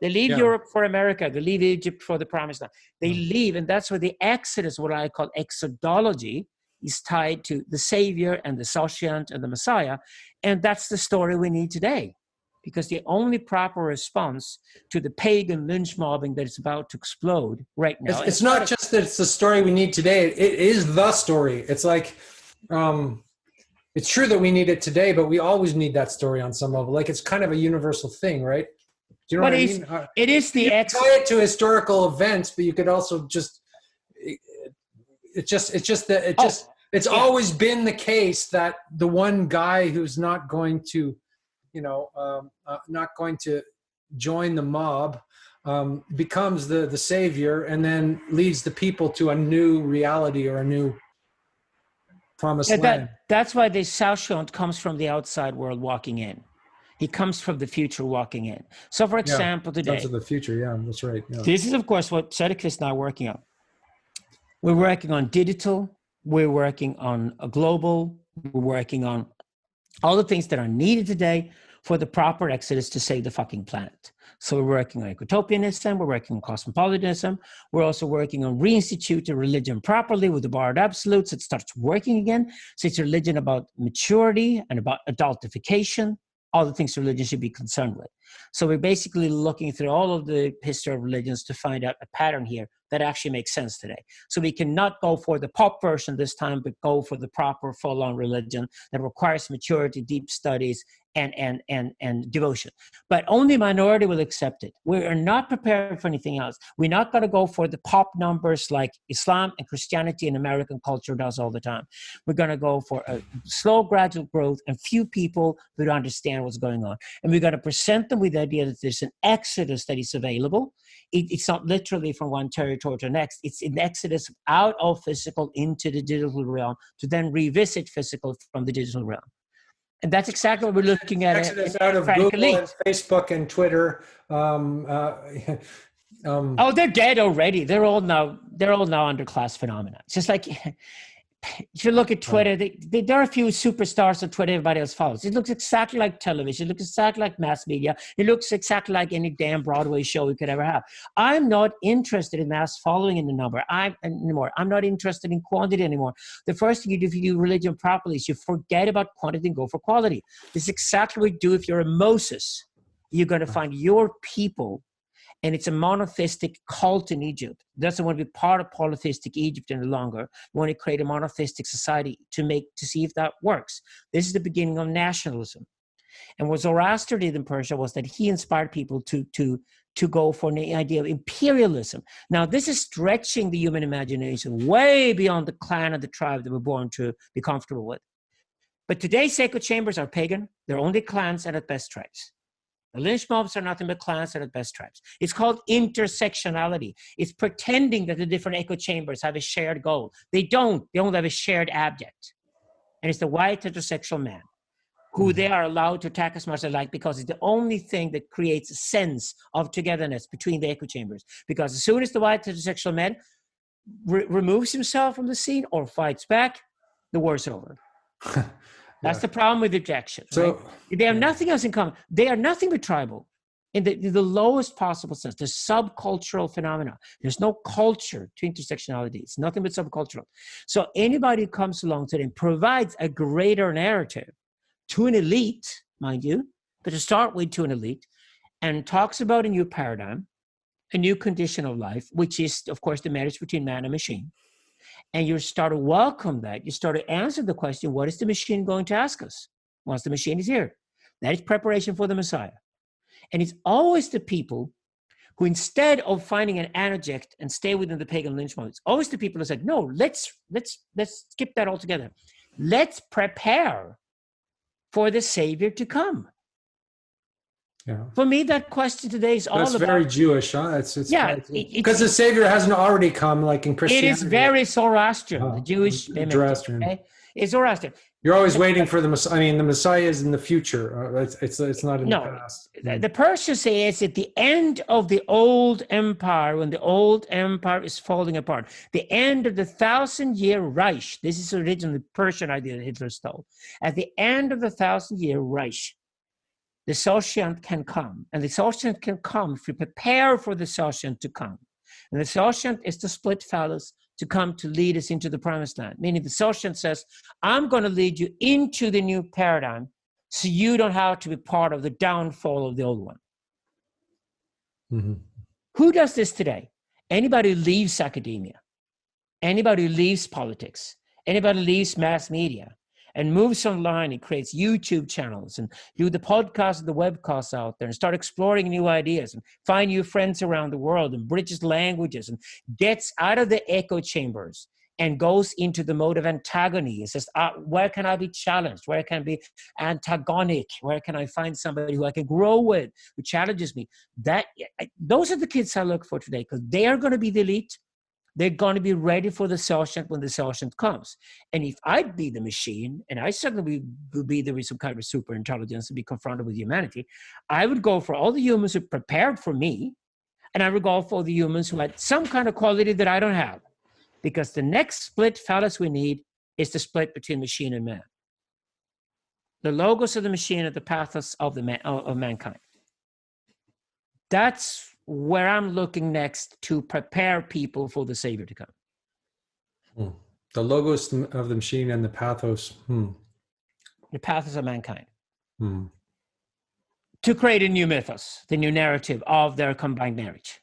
They leave Europe for America. They leave Egypt for the Promised Land. They leave, and that's where the Exodus, what I call exodology, is tied to the Savior and the Sociant and the Messiah. And that's the story we need today. Because the only proper response to the pagan lynch mobbing that is about to explode right now. It's not just that it's the story we need today. It is the story. It's like, it's true that we need it today, but we always need that story on some level. Like it's kind of a universal thing, right? Do you know what I mean? It is the tie it to historical events, but you could also just, it's always been the case that the one guy who's not going to, not going to join the mob, becomes the savior and then leads the people to a new reality or a new promised land. That's why the Sociant comes from the outside world walking in. He comes from the future walking in. So for example, today. Comes to the future, that's right. Yeah. This is, of course, what Söderqvist and I are working on. We're working on digital. We're working on a global. We're working on all the things that are needed today for the proper exodus to save the fucking planet. So we're working on ecotopianism, we're working on cosmopolitanism, we're also working on reinstituting religion properly with the borrowed absolutes. It starts working again. So it's a religion about maturity and about adultification, all the things religion should be concerned with. So we're basically looking through all of the history of religions to find out a pattern here that actually makes sense today. So we cannot go for the pop version this time, but go for the proper full-on religion that requires maturity, deep studies, and devotion. But only a minority will accept it. We are not prepared for anything else. We're not going to go for the pop numbers like Islam and Christianity and American culture does all the time. We're going to go for a slow, gradual growth and few people who don't understand what's going on. And we're going to present them with the idea that there's an exodus that is available. It's not literally from one territory to the next. It's an exodus out of physical into the digital realm to then revisit physical from the digital realm. And that's exactly what we're looking at. Exodus out of Google and Facebook and Twitter. Oh, they're dead already. They're all now underclass phenomena. It's just like if you look at Twitter, there are a few superstars on Twitter everybody else follows. It looks exactly like television. It looks exactly like mass media. It looks exactly like any damn Broadway show you could ever have. I'm not interested in mass following in the number anymore. I'm not interested in quantity anymore. The first thing you do if you do religion properly is you forget about quantity and go for quality. This is exactly what you do if you're a Moses. You're going to find your people. And it's a monotheistic cult in Egypt. Doesn't want to be part of polytheistic Egypt any longer. We want to create a monotheistic society to see if that works. This is the beginning of nationalism. And what Zoroaster did in Persia was that he inspired people to go for the idea of imperialism. Now, this is stretching the human imagination way beyond the clan and the tribe that we're born to be comfortable with. But today's echo chambers are pagan. They're only clans and at best tribes. The lynch mobs are nothing but clans and at best tribes. It's called intersectionality. It's pretending that the different echo chambers have a shared goal. They don't. They only have a shared object. And it's the white heterosexual man who they are allowed to attack as much as they like because it's the only thing that creates a sense of togetherness between the echo chambers. Because as soon as the white heterosexual man removes himself from the scene or fights back, the war's over. That's the problem with rejection. So right? They have nothing else in common. They are nothing but tribal in the lowest possible sense. There's subcultural phenomena. There's no culture to intersectionality. It's nothing but subcultural. So anybody who comes along to them provides a greater narrative to an elite, mind you, but to start with to an elite, and talks about a new paradigm, a new condition of life, which is, of course, the marriage between man and machine. And you start to welcome that. You start to answer the question, what is the machine going to ask us once the machine is here? That is preparation for the Messiah. And it's always the people who, instead of finding an anoject and stay within the pagan lynch mob, it's always the people who said, no, let's skip that altogether. Let's prepare for the Savior to come. Yeah. For me, that question today is all about... That's very Jewish, huh? It's because the Savior hasn't already come, like in Christianity. It is very Zoroastrian, the Jewish mimic. Zoroastrian. Okay? It's Zoroastrian. You're always waiting for the Messiah. I mean, the Messiah is in the future. It's not in the past. The Persians say it's at the end of the old empire, when the old empire is falling apart. The end of the 1,000-year Reich. This is originally the Persian idea that Hitler stole. At the end of the 1,000-year Reich, the Sociant can come. And the Sociant can come if you prepare for the Sociant to come. And the Sociant is the split fellows to come to lead us into the promised land. Meaning the Sociant says, I'm going to lead you into the new paradigm so you don't have to be part of the downfall of the old one. Mm-hmm. Who does this today? Anybody who leaves academia, anybody who leaves politics, anybody who leaves mass media and moves online and creates YouTube channels and do the podcasts and the webcasts out there and start exploring new ideas and find new friends around the world and bridges languages and gets out of the echo chambers and goes into the mode of antagony. It says, where can I be challenged? Where can I be antagonic? Where can I find somebody who I can grow with, who challenges me? Those are the kids I look for today, because they are going to be the elite. They're going to be ready for the Sociant when the Sociant comes. And if I'd be the machine, and I certainly would be there with some kind of super intelligence to be confronted with humanity, I would go for all the humans who prepared for me, and I would go for the humans who had some kind of quality that I don't have. Because the next split phallus we need is the split between machine and man. The logos of the machine and the pathos of mankind. That's where I'm looking next to prepare people for the Savior to come. The logos of the machine and the pathos. The pathos of mankind. To create a new mythos, the new narrative of their combined marriage.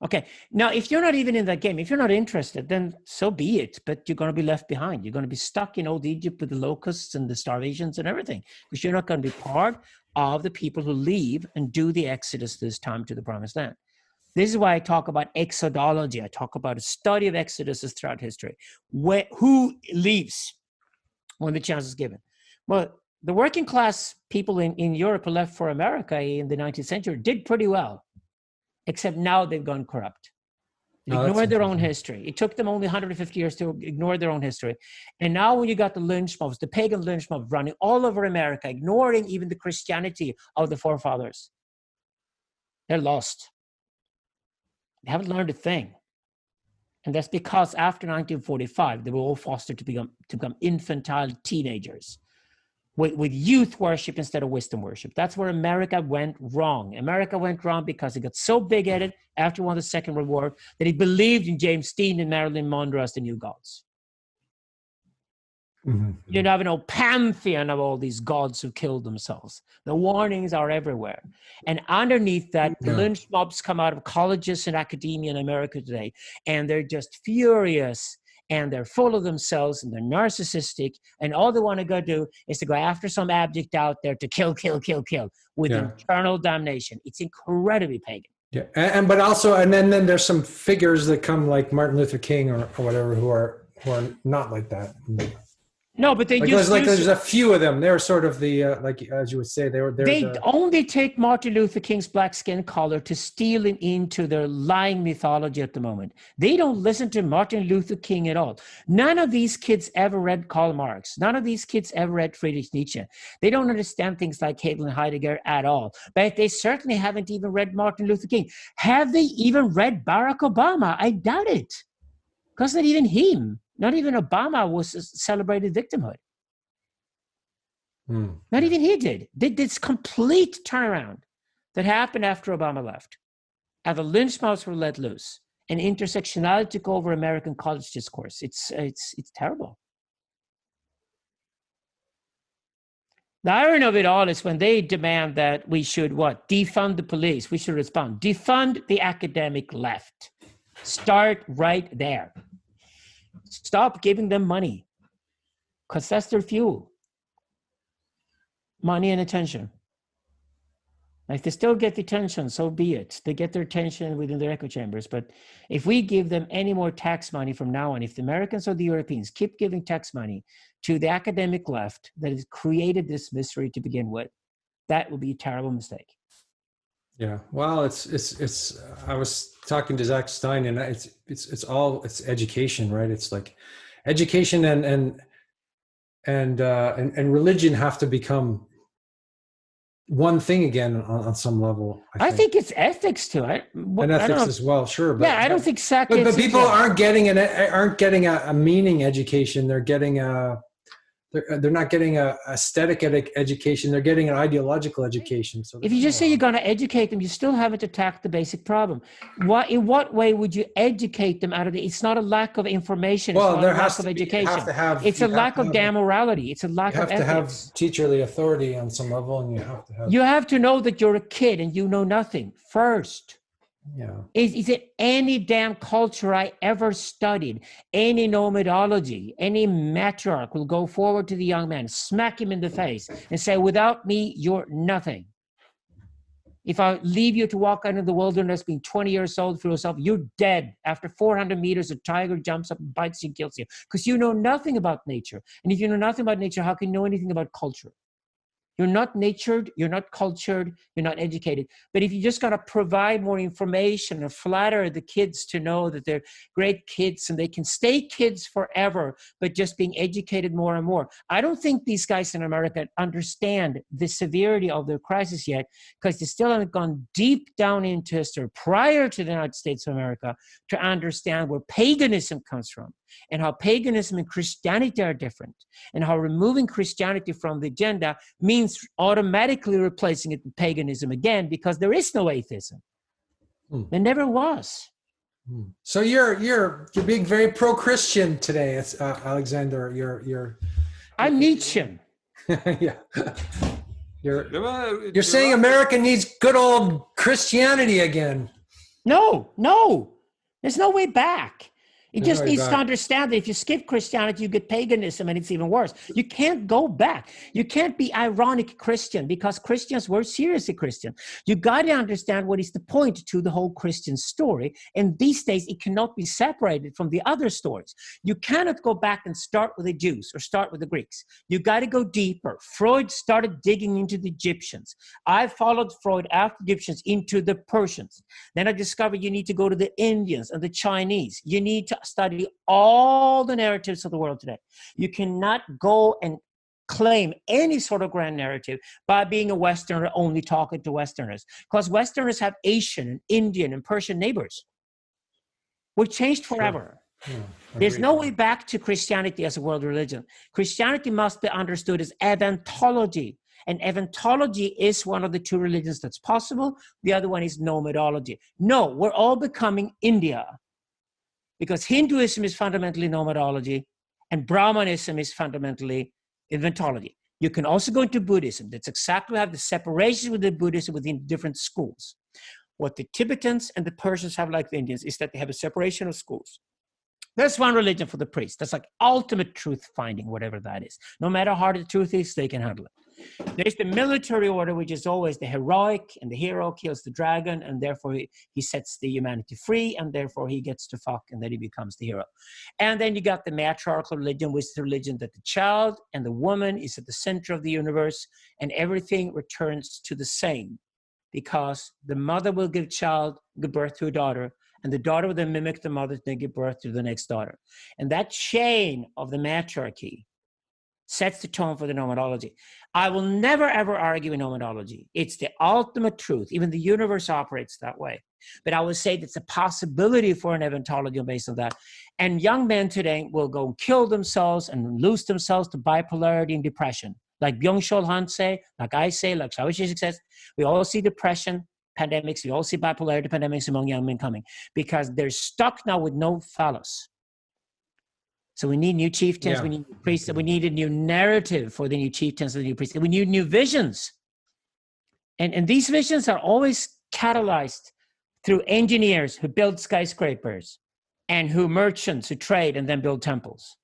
Okay, now if you're not even in that game, if you're not interested, then so be it, but you're going to be left behind. You're going to be stuck in old Egypt with the locusts and the starvations and everything, because you're not going to be part of the people who leave and do the exodus this time to the promised land. This is why I talk about exodology. I talk about a study of exoduses throughout history. Who leaves when the chance is given? Well, the working class people in Europe who left for America in the 19th century did pretty well. Except now they've gone corrupt. They ignored their own history. It took them only 150 years to ignore their own history. And now when you got the lynch mobs, the pagan lynch mobs running all over America, ignoring even the Christianity of the forefathers, they're lost. They haven't learned a thing. And that's because after 1945, they were all fostered to become infantile teenagers with youth worship instead of wisdom worship. That's where America went wrong. America went wrong because it got so big-headed after won the Second World War that it believed in James Dean and Marilyn Monroe as the new gods. You have an old pantheon of all these gods who killed themselves. The warnings are everywhere. And underneath that, the lynch mobs come out of colleges and academia in America today, and they're just furious, and they're full of themselves, and they're narcissistic, and all they want to go do is to go after some object out there to kill with eternal damnation. It's incredibly pagan. Yeah, but also, and then there's some figures that come like Martin Luther King or whatever who are not like that. No, but they there's a few of them. They're sort of the like, as you would say, they only take Martin Luther King's black skin color to steal him into their lying mythology at the moment. They don't listen to Martin Luther King at all. None of these kids ever read Karl Marx. None of these kids ever read Friedrich Nietzsche. They don't understand things like Hegel and Heidegger at all. But they certainly haven't even read Martin Luther King. Have they even read Barack Obama? I doubt it. Because not even him. Not even Obama was celebrated victimhood. Not even he did. This complete turnaround that happened after Obama left. And the lynch mobs were let loose. And intersectionality took over American college discourse. It's terrible. The irony of it all is when they demand that we should defund the police. We should respond. Defund the academic left. Start right there. Stop giving them money, because that's their fuel. Money and attention. If they still get the attention, so be it. They get their attention within their echo chambers. But if we give them any more tax money from now on, if the Americans or the Europeans keep giving tax money to the academic left that has created this mystery to begin with, that will be a terrible mistake. Yeah, well, it's. I was talking to Zach Stein, and it's education, right? It's like education and religion have to become one thing again on some level. I think it's ethics too. And ethics as well, sure. But, I don't think but people aren't getting a meaning education. They're getting they're not getting a aesthetic education. They're getting an ideological education. So if you just say you're going to educate them, you still haven't attacked the basic problem. In what way would you educate them out of it? It's not a lack of information. Well, it's not there a has lack of to be, education. have, It's a lack of damn morality. It's a lack of ethics. You have to have teacherly authority on some level, and you have to know that you're a kid and you know nothing first. Yeah. Is it any damn culture I ever studied, any nomadology, any matriarch will go forward to the young man, smack him in the face, and say, without me, you're nothing. If I leave you to walk out in the wilderness being 20 years old for yourself, you're dead. After 400 meters, a tiger jumps up and bites you and kills you because you know nothing about nature. And if you know nothing about nature, how can you know anything about culture? You're not natured, you're not cultured, you're not educated. But if you just got to provide more information or flatter the kids to know that they're great kids and they can stay kids forever, but just being educated more and more. I don't think these guys in America understand the severity of their crisis yet, because they still haven't gone deep down into history prior to the United States of America to understand where paganism comes from and how paganism and Christianity are different, and how removing Christianity from the agenda means automatically replacing it with paganism again, because there is no atheism. There never was. So you're being very pro-Christian today. It's Alexander. I'm Nietzschean. Yeah. You're saying America needs good old Christianity again. No. There's no way back. It just needs to understand that if you skip Christianity, you get paganism, and it's even worse. You can't go back. You can't be ironic Christian, because Christians were seriously Christian. You got to understand what is the point to the whole Christian story. And these days, it cannot be separated from the other stories. You cannot go back and start with the Jews or start with the Greeks. You got to go deeper. Freud started digging into the Egyptians. I followed Freud after the Egyptians into the Persians. Then I discovered you need to go to the Indians and the Chinese. You need to study all the narratives of the world today. You cannot go and claim any sort of grand narrative by being a Westerner only talking to Westerners, because Westerners have Asian and Indian and Persian neighbors. We're changed forever. Sure. There's no way back to Christianity as a world religion. Christianity must be understood as Eventology. And Eventology is one of the two religions that's possible. The other one is nomadology. No, we're all becoming India, because Hinduism is fundamentally nomadology and Brahmanism is fundamentally Eventology. You can also go into Buddhism. That's exactly how the separation within Buddhism within different schools. What the Tibetans and the Persians have, like the Indians, is that they have a separation of schools. There's one religion for the priest. That's like ultimate truth finding, whatever that is. No matter how hard the truth is, they can handle it. There's the military order, which is always the heroic, and the hero kills the dragon, and therefore he sets the humanity free, and therefore he gets to fuck, and then he becomes the hero. And then you got the matriarchal religion, which is the religion that the child and the woman is at the center of the universe, and everything returns to the same, because the mother will give birth to a daughter, and the daughter will then mimic the mother to give birth to the next daughter. And that chain of the matriarchy sets the tone for the nomadology. I will never, ever argue in nomadology. It's the ultimate truth. Even the universe operates that way. But I would say that's a possibility for an eventology based on that. And young men today will go and kill themselves and lose themselves to bipolarity and depression. Like Byung-Chul Han say, like I say, like Slavoj Žižek says, we all see depression pandemics, we all see bipolarity pandemics among young men coming, because they're stuck now with no phallus. So we need new chieftains, we need priests, we need a new narrative for the new chieftains and the new priests. We need new visions. And these visions are always catalyzed through engineers who build skyscrapers and merchants who trade and then build temples.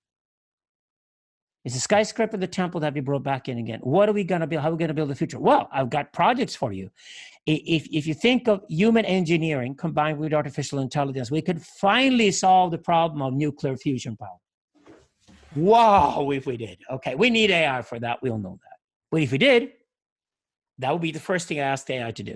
Is the skyscraper the temple that have you brought back in again? What are we going to build? How are we going to build the future? Well, I've got projects for you. If you think of human engineering combined with artificial intelligence, we could finally solve the problem of nuclear fusion power. Wow, if we did. Okay, we need AI for that. We all know that. But if we did, that would be the first thing I asked AI to do.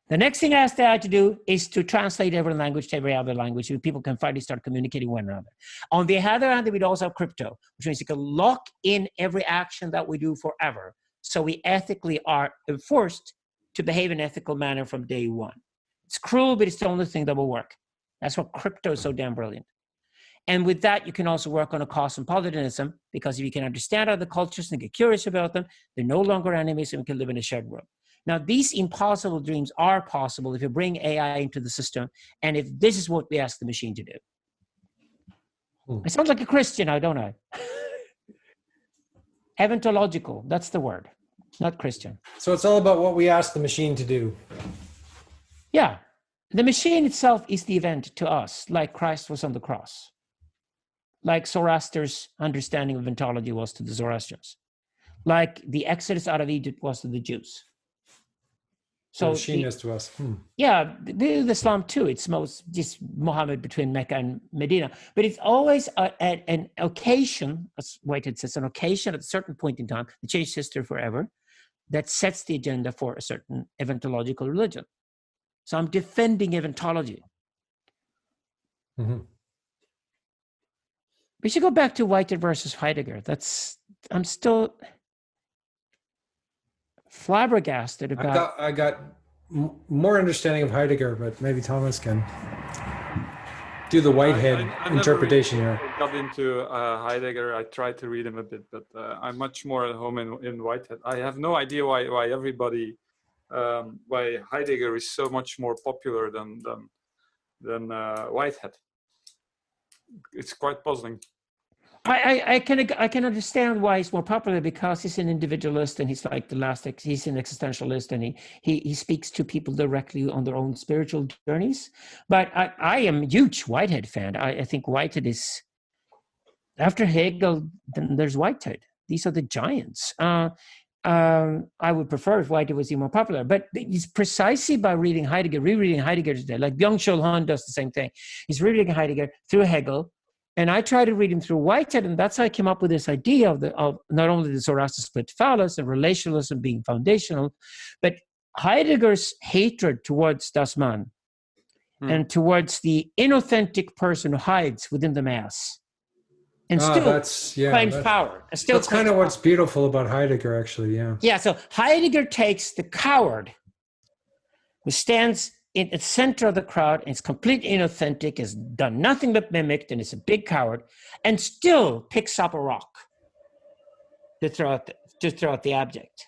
The next thing I asked AI to do is to translate every language to every other language so people can finally start communicating with one another. On the other hand, we'd also have crypto, which means you can lock in every action that we do forever. So we ethically are enforced to behave in an ethical manner from day one. It's cruel, but it's the only thing that will work. That's why crypto is so damn brilliant. And with that, you can also work on a cosmopolitanism, because if you can understand other cultures and get curious about them, they're no longer enemies and we can live in a shared world. Now, these impossible dreams are possible if you bring AI into the system, and if this is what we ask the machine to do. I sound like a Christian now, don't I? Eventological, that's the word, not Christian. So it's all about what we ask the machine to do. Yeah. The machine itself is the event to us, like Christ was on the cross. Like Zoroaster's understanding of Eventology was to the Zoroastrians. Like the Exodus out of Egypt was to the Jews. So the machine is to us. Yeah, the Islam too. It's most just Muhammad between Mecca and Medina. But it's always an occasion, as Whitehead says, an occasion at a certain point in time, that changes history forever, that sets the agenda for a certain eventological religion. So I'm defending eventology. Mm-hmm. We should go back to Whitehead versus Heidegger. I'm still flabbergasted about. I got more understanding of Heidegger, but maybe Thomas can do the Whitehead interpretation here. I got into Heidegger. I tried to read him a bit, but I'm much more at home in Whitehead. I have no idea why everybody, why Heidegger is so much more popular than Whitehead. It's quite puzzling. I can understand why he's more popular, because he's an individualist and he's like he's an existentialist, and he speaks to people directly on their own spiritual journeys. But I am a huge Whitehead fan. I think Whitehead is, after Hegel, then there's Whitehead. These are the giants. I would prefer if Whitehead was even more popular, but it's precisely by rereading Heidegger today, like Byung-Chul Han does the same thing. He's rereading Heidegger through Hegel, and I try to read him through Whitehead, and that's how I came up with this idea of not only the Zoroaster split phallus and relationalism being foundational, but Heidegger's hatred towards das Man and towards the inauthentic person who hides within the mass. And still claims power. That's kind of what's beautiful about Heidegger, actually, yeah. Yeah, so Heidegger takes the coward who stands in the center of the crowd and is completely inauthentic, has done nothing but mimicked, and is a big coward, and still picks up a rock to throw out the object.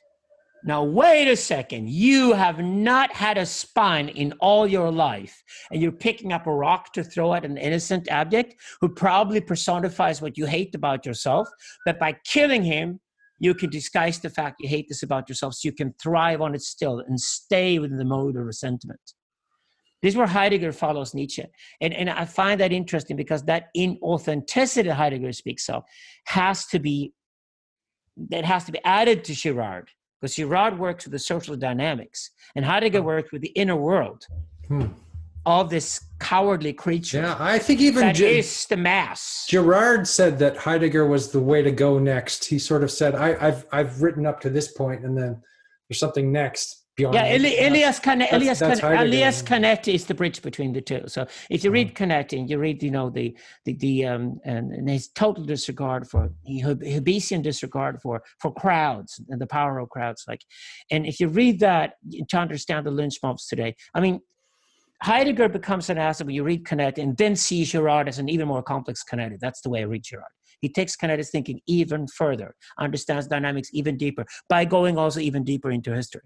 Now, wait a second. You have not had a spine in all your life, and you're picking up a rock to throw at an innocent object who probably personifies what you hate about yourself. But by killing him, you can disguise the fact you hate this about yourself, so you can thrive on it still and stay within the mode of resentment. This is where Heidegger follows Nietzsche. And I find that interesting, because that inauthenticity Heidegger speaks of has to be added to Girard. Because Girard works with the social dynamics, and Heidegger works with the inner world of this cowardly creature. Yeah, I think even that is the mass. Girard said that Heidegger was the way to go next. He sort of said, "I've written up to this point, and then there's something next." Yeah, Elias Canetti is the bridge between the two. So if you read Canetti, and you read, and his total disregard for Hobbesian disregard for crowds and the power of crowds, and if you read that to understand the lynch mobs today, I mean, Heidegger becomes an asset when you read Canetti and then see Girard as an even more complex Canetti. That's the way I read Girard. He takes Canetti's thinking even further, understands dynamics even deeper by going also even deeper into history.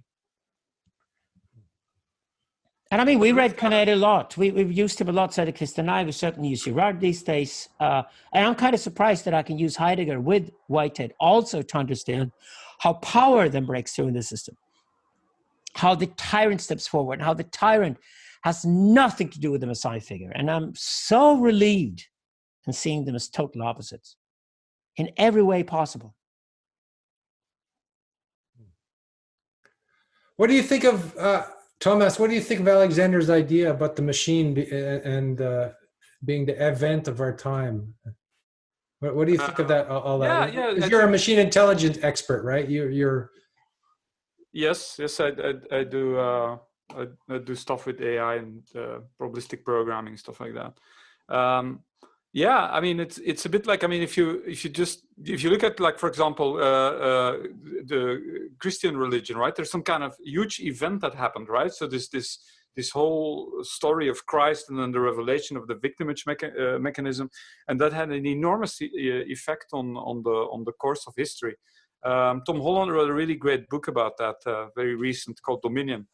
And I mean, we read Canetti a lot. We've used him a lot, Sedekist and I. We certainly use Girard these days. And I'm kind of surprised that I can use Heidegger with Whitehead also to understand how power then breaks through in the system. How the tyrant steps forward, and how the tyrant has nothing to do with the Messiah figure. And I'm so relieved in seeing them as total opposites in every way possible. What do you think of... Thomas, what do you think of Alexander's idea about the machine and being the event of our time? What do you think of that? All that? Yeah. You're a machine intelligence expert, right? You're. Yes, I do. I do stuff with AI and probabilistic programming, stuff like that. Yeah, I mean, it's a bit like, I mean, if you look at, like, for example, the Christian religion, right? There's some kind of huge event that happened, right? So this this whole story of Christ and then the revelation of the victimage mechanism, and that had an enormous effect on the course of history. Tom Holland wrote a really great book about that, very recent, called Dominion.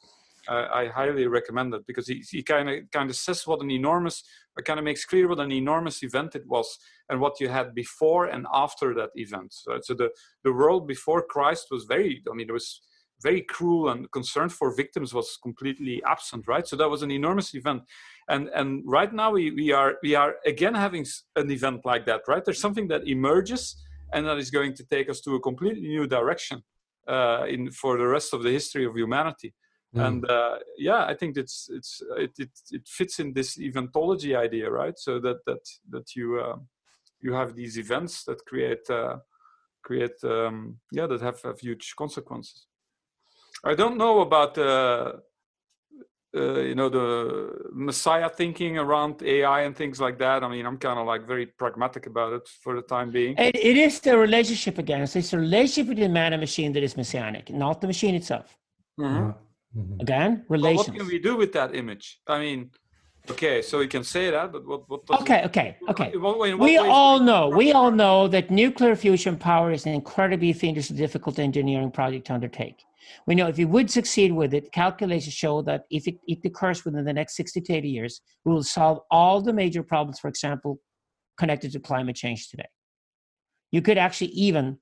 I highly recommend it, because he kind of says what an enormous, kind of makes clear what an enormous event it was, and what you had before and after that event. So the world before Christ was it was very cruel, and concern for victims was completely absent, right? So that was an enormous event, and right now we are again having an event like that, right? There's something that emerges, and that is going to take us to a completely new direction for the rest of the history of humanity. And I think it fits in this eventology idea, right? So that you have these events that create that have huge consequences. I don't know about the Messiah thinking around AI and things like that. I mean, I'm kind of like very pragmatic about it for the time being. It is the relationship again. It's the relationship between man and machine that is messianic, not the machine itself. Mm-hmm. Again, relations. What can we do with that image? I mean, okay, so we can say that, but what does Okay. We all know that nuclear fusion power is an incredibly fiendishly difficult engineering project to undertake. We know if we would succeed with it, calculations show that if it occurs within the next 60 to 80 years, we will solve all the major problems, for example, connected to climate change today. You could actually even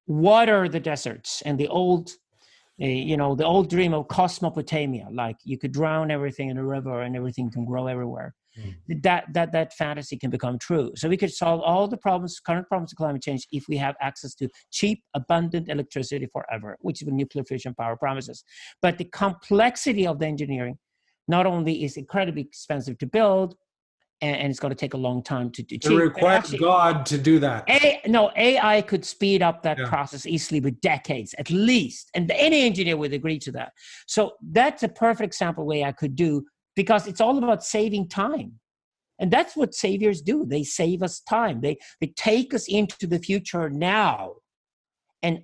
water the deserts, and the old dream of Cosmopotamia, like you could drown everything in a river and everything can grow everywhere. That fantasy can become true. So we could solve all the current problems of climate change, if we have access to cheap, abundant electricity forever, which is what nuclear fusion power promises. But the complexity of the engineering not only is incredibly expensive to build, and it's going to take a long time to achieve. It requires God to do that. AI could speed up that process easily with decades, at least. And any engineer would agree to that. So that's a perfect example of what AI could do, because it's all about saving time. And that's what saviors do. They save us time. They take us into the future now. And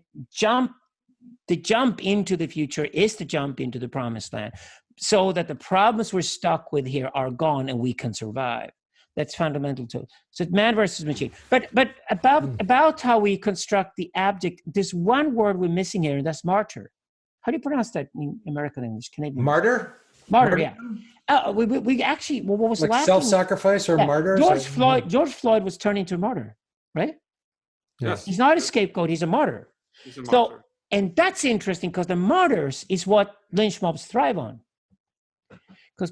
the jump into the future is the jump into the promised land, so that the problems we're stuck with here are gone and we can survive. That's fundamental too. So man versus machine. But about how we construct the object, there's one word we're missing here, and that's martyr. How do you pronounce that in American English? Canadian? Martyr? Martyr, yeah. We actually, what was like the last self-sacrifice or martyr? George Floyd was turned into a martyr, right? Yes. He's not a scapegoat, he's a martyr. He's a martyr. And that's interesting, because the martyrs is what lynch mobs thrive on.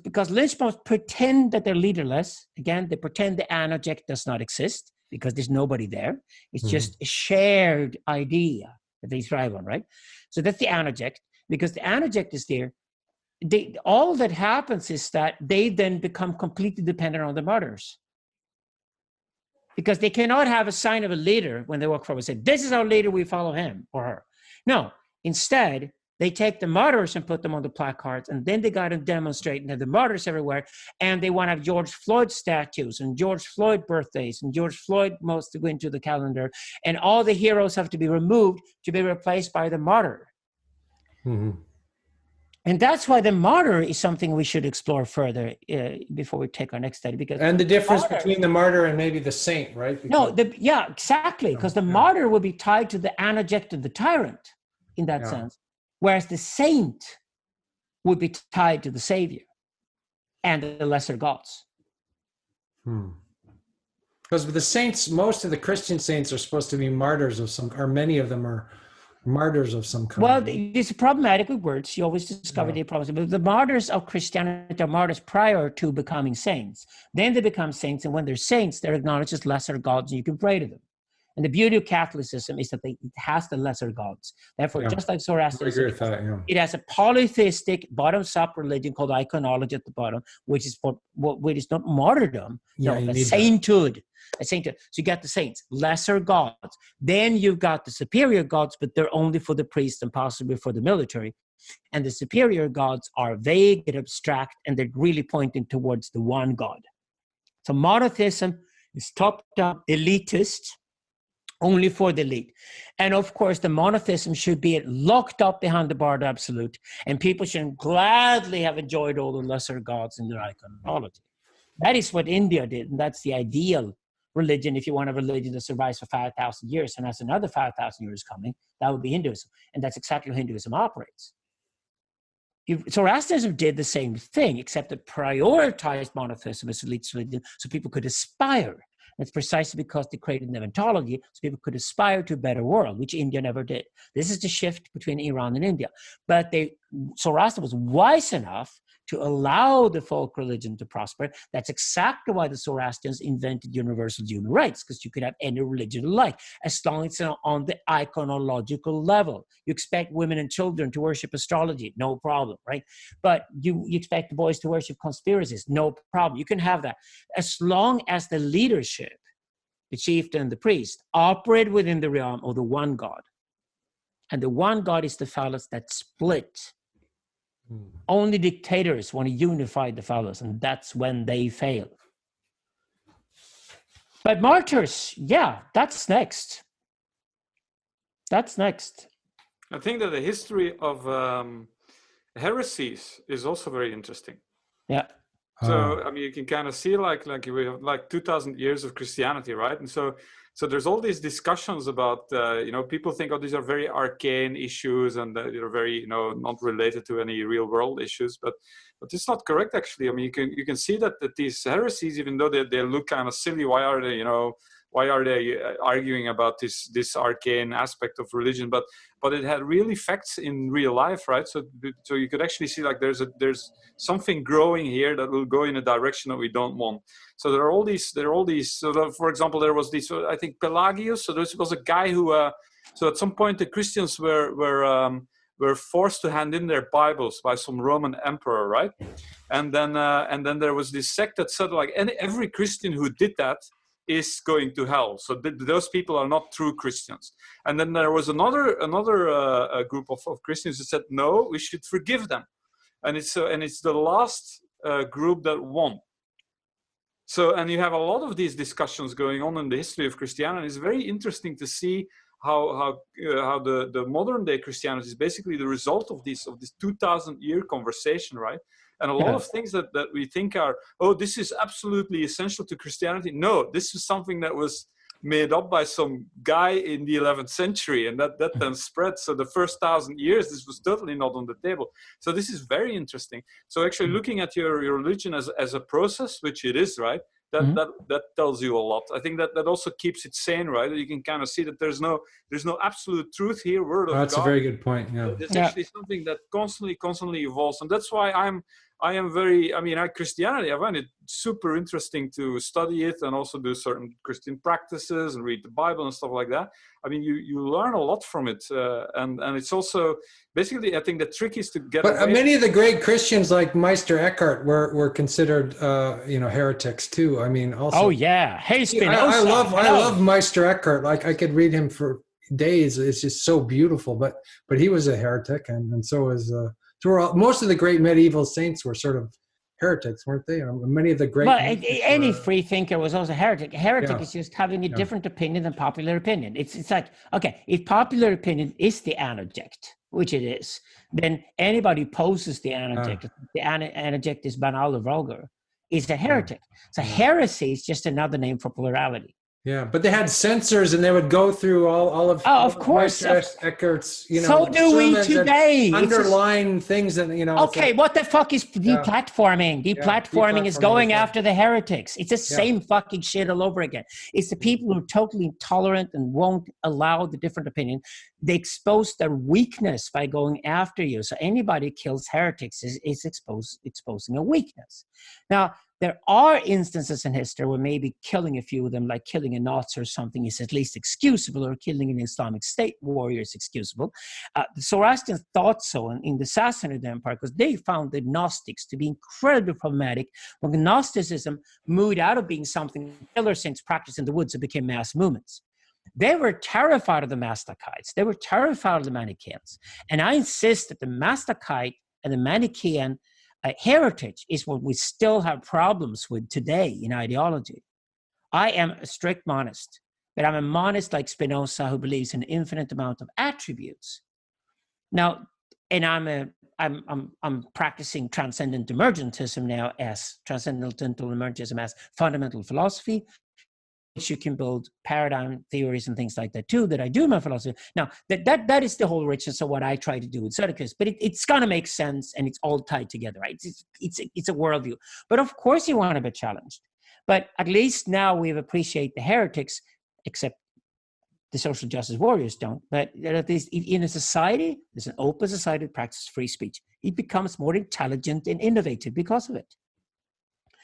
Because lynch mobs pretend that they're leaderless. Again, they pretend the Anoject does not exist, because there's nobody there. It's just a shared idea that they thrive on, right? So that's the Anoject. Because the Anoject is there, all that happens is that they then become completely dependent on the martyrs. Because they cannot have a sign of a leader when they walk forward and say, this is our leader, we follow him or her. No, instead, they take the martyrs and put them on the placards, and then they got to demonstrate and have the martyrs everywhere, and they want to have George Floyd statues and George Floyd birthdays, and George Floyd must go into the calendar, and all the heroes have to be removed to be replaced by the martyr. And that's why the martyr is something we should explore further before we take our next study. And the difference between the martyr and maybe the saint, right? Exactly, because the martyr will be tied to the Anoject of the tyrant in that sense. Whereas the saint would be tied to the savior and the lesser gods. Because with the saints, most of the Christian saints are supposed to be martyrs of some, or many of them are martyrs of some kind. Well, it's problematic with words. You always discover the problems. But the martyrs of Christianity are martyrs prior to becoming saints. Then they become saints, and when they're saints, they're acknowledged as lesser gods, and you can pray to them. And the beauty of Catholicism is that it has the lesser gods. Therefore, just like Zoroastrianism, it has a polytheistic, bottoms-up religion called iconology at the bottom, which is not martyrdom, sainthood. A sainthood. So you got the saints, lesser gods. Then you've got the superior gods, but they're only for the priest and possibly for the military. And the superior gods are vague and abstract, and they're really pointing towards the one God. So monotheism is top-down, elitist, only for the elite. And of course, the monotheism should be locked up behind the barred absolute, and people should gladly have enjoyed all the lesser gods in their iconology. That is what India did, and that's the ideal religion. If you want a religion that survives for 5,000 years and has another 5,000 years coming, that would be Hinduism. And that's exactly how Hinduism operates. Zoroastrianism did the same thing, except it prioritized monotheism as elite religion so people could aspire. That's precisely because they created an Eventology so people could aspire to a better world, which India never did. This is the shift between Iran and India. But Zoroaster was wise enough to allow the folk religion to prosper. That's exactly why the Zoroastrians invented universal human rights, because you could have any religion you like, as long as it's on the iconological level. You expect women and children to worship astrology, no problem, right? But you expect the boys to worship conspiracies, no problem. You can have that. As long as the leadership, the chieftain and the priest, operate within the realm of the one God. And the one God is the phallus that split. Only dictators want to unify the phallus, and that's when they fail. But martyrs, yeah, that's next. That's next. I think that the history of heresies is also very interesting. Yeah. So I mean, you can kind of see like we have like 2,000 years of Christianity, right? And so there's all these discussions about people think, oh, these are very arcane issues and they're very not related to any real world issues, but it's not correct actually. I mean, you can see that these heresies, even though they look kind of silly, why are they arguing about this arcane aspect of religion? But it had real effects in real life, right? So you could actually see like there's something growing here that will go in a direction that we don't want. So there are all these. So for example, there was this. I think Pelagius. So there was a guy who. So at some point the Christians were forced to hand in their Bibles by some Roman emperor, right? And then there was this sect that said like every Christian who did that is going to hell. So those people are not true Christians. And then there was another group of Christians who said, no, we should forgive them. And it's the last group that won. So, and you have a lot of these discussions going on in the history of Christianity. It's very interesting to see how the modern day Christianity is basically the result of this 2,000-year conversation, right? And a lot of things that we think are, oh, this is absolutely essential to Christianity. No, this is something that was made up by some guy in the 11th century, and that then spread. So the first 1,000 years, this was totally not on the table. So this is very interesting. So actually looking at your religion as a process, which it is, right? That tells you a lot. I think that also keeps it sane, right? You can kind of see that there's no absolute truth here. Word of God. That's a very good point. Yeah, it's actually something that constantly evolves, and that's why I am very. I mean, Christianity. I find it super interesting to study it and also do certain Christian practices and read the Bible and stuff like that. I mean, you learn a lot from it, and it's also basically. I think the trick is to get. But many of the great Christians, like Meister Eckhart, were considered heretics too. I mean, also. Oh yeah, hey Spinoza. I love Meister Eckhart. Like I could read him for days. It's just so beautiful. But he was a heretic, and so was. Most of the great medieval saints were sort of heretics, weren't they? Many of the great. Well, any free thinker was also a heretic. A heretic is just having a different opinion than popular opinion. It's like, okay, if popular opinion is the Anoject, which it is, then anybody who poses the Anoject, the Anoject is banal or vulgar, is a heretic. So heresy is just another name for plurality. Yeah, but they had censors, and they would go through all of. Oh, of course, Eckhart's. So do we today. Underline things, and Okay, what the fuck is deplatforming? Deplatforming is going after the heretics. It's the same fucking shit all over again. It's the people who are totally intolerant and won't allow the different opinion. They expose their weakness by going after you. So anybody who kills heretics is exposing a weakness. Now, there are instances in history where maybe killing a few of them, like killing a Nazi or something, is at least excusable, or killing an Islamic State warrior is excusable. The Zoroastrians thought so in the Sassanid Empire, because they found the Gnostics to be incredibly problematic. When Gnosticism moved out of being something killer saints practiced in the woods, it became mass movements. They were terrified of the Mastakites. They were terrified of the Manichaeans. And I insist that the Mastakite and the Manichaean heritage is what we still have problems with today in ideology. I am a strict monist, but I'm a monist like Spinoza who believes in an infinite amount of attributes. Now, and I'm practicing transcendent emergentism now as transcendental emergentism as fundamental philosophy, which you can build paradigm theories and things like that too, that I do in my philosophy. Now, that is the whole richness of what I try to do with Sutric, but it's going to make sense and it's all tied together, right? It's a worldview. But of course you want to be challenged. But at least now we appreciate the heretics, except the social justice warriors don't. But at least in a society, there's an open society that practices free speech. It becomes more intelligent and innovative because of it.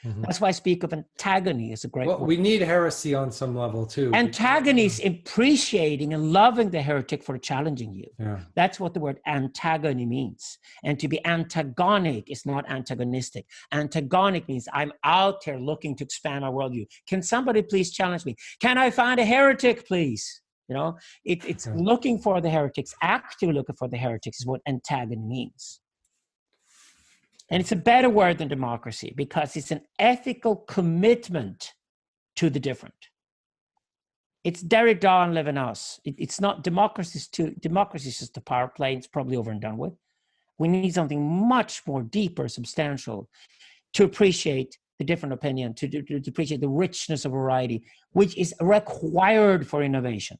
Mm-hmm. That's why I speak of Antagony as a great word. We need heresy on some level too. Antagony is appreciating and loving the heretic for challenging you. Yeah. That's what the word antagony means. And to be antagonic is not antagonistic. Antagonic means I'm out there looking to expand my worldview. Can somebody please challenge me? Can I find a heretic, please? You know, it's looking for the heretics, actively looking for the heretics is what antagony means. And it's a better word than democracy because it's an ethical commitment to the different. It's Derrida and Levinas. It's not democracy. Democracy is just a power play. It's probably over and done with. We need something much more deeper, substantial, to appreciate the different opinion, to appreciate the richness of variety, which is required for innovation.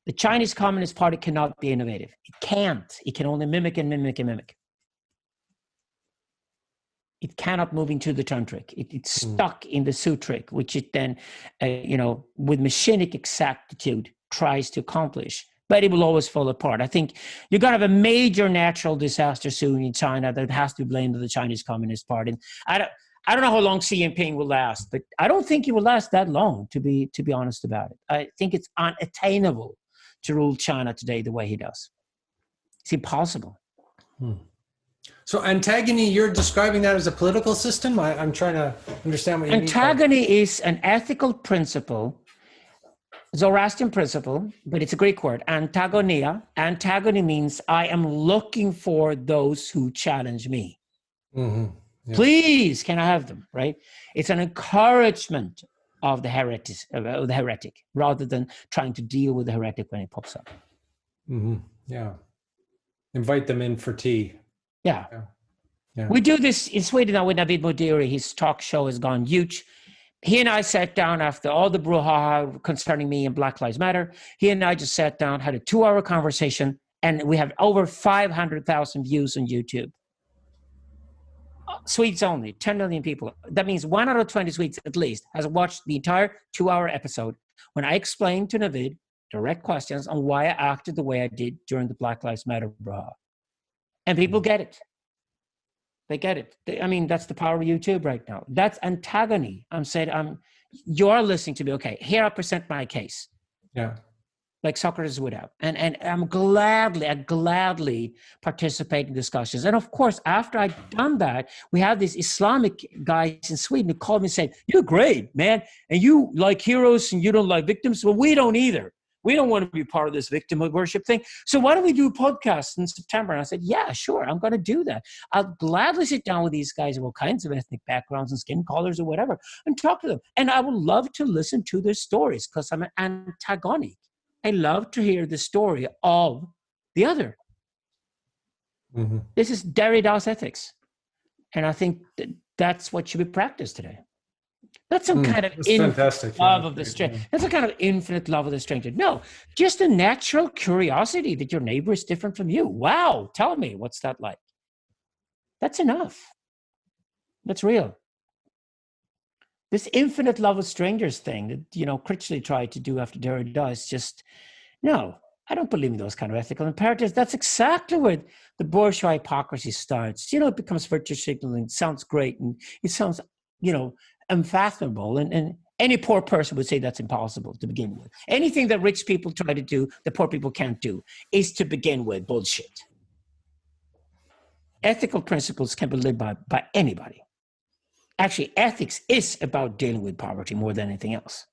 The Chinese Communist Party cannot be innovative. It can't. It can only mimic and mimic and mimic. It cannot move into the tantric. It's stuck in the sutric, which it then, with machinic exactitude tries to accomplish. But it will always fall apart. I think you're going to have a major natural disaster soon in China that has to be blamed on the Chinese Communist Party. And I don't know how long Xi Jinping will last, but I don't think he will last that long, to be honest about it. I think it's unattainable to rule China today the way he does. It's impossible. So Antagony, you're describing that as a political system? I'm trying to understand what you mean. Antagony is an ethical principle, Zoroastrian principle, but it's a Greek word, antagonia. Antagony means I am looking for those who challenge me. Mm-hmm. Yeah. Please, can I have them, right? It's an encouragement of the heretic, rather than trying to deal with the heretic when it pops up. Mm-hmm. Yeah. Invite them in for tea. Yeah. Yeah. We do this in Sweden now with Navid Modiri. His talk show has gone huge. He and I sat down after all the brouhaha concerning me and Black Lives Matter. He and I just sat down, had a 2-hour conversation, and we have over 500,000 views on YouTube. Swedes only, 10 million people. That means 1 out of 20 Swedes at least has watched the entire 2-hour episode when I explained to Navid direct questions on why I acted the way I did during the Black Lives Matter brouhaha. And people get it. They get it. That's the power of YouTube right now. That's antagony. I'm saying, you're listening to me. Okay, here I present my case. Yeah. Like Socrates would have. And I gladly participate in discussions. And of course, after I've done that, we have these Islamic guys in Sweden who call me and say, you're great, man. And you like heroes and you don't like victims. Well, we don't either. We don't want to be part of this victim worship thing. So why don't we do a podcast in September? And I said, yeah, sure, I'm going to do that. I'll gladly sit down with these guys of all kinds of ethnic backgrounds and skin colors or whatever and talk to them. And I would love to listen to their stories because I'm an antagonic. I love to hear the story of the other. Mm-hmm. This is Derrida's ethics. And I think that's what should be practiced today. Not some kind of infinite love of the stranger. That's a kind of infinite love of the stranger. No, just a natural curiosity that your neighbor is different from you. Wow, tell me, what's that like? That's enough. That's real. This infinite love of strangers thing that, Critchley tried to do after Derrida is just, no, I don't believe in those kind of ethical imperatives. That's exactly where the bourgeois hypocrisy starts. It becomes virtue signaling. It sounds great. And it sounds, unfathomable. And any poor person would say that's impossible to begin with. Anything that rich people try to do, the poor people can't do, is to begin with bullshit. Ethical principles can be lived by anybody. Actually, ethics is about dealing with poverty more than anything else.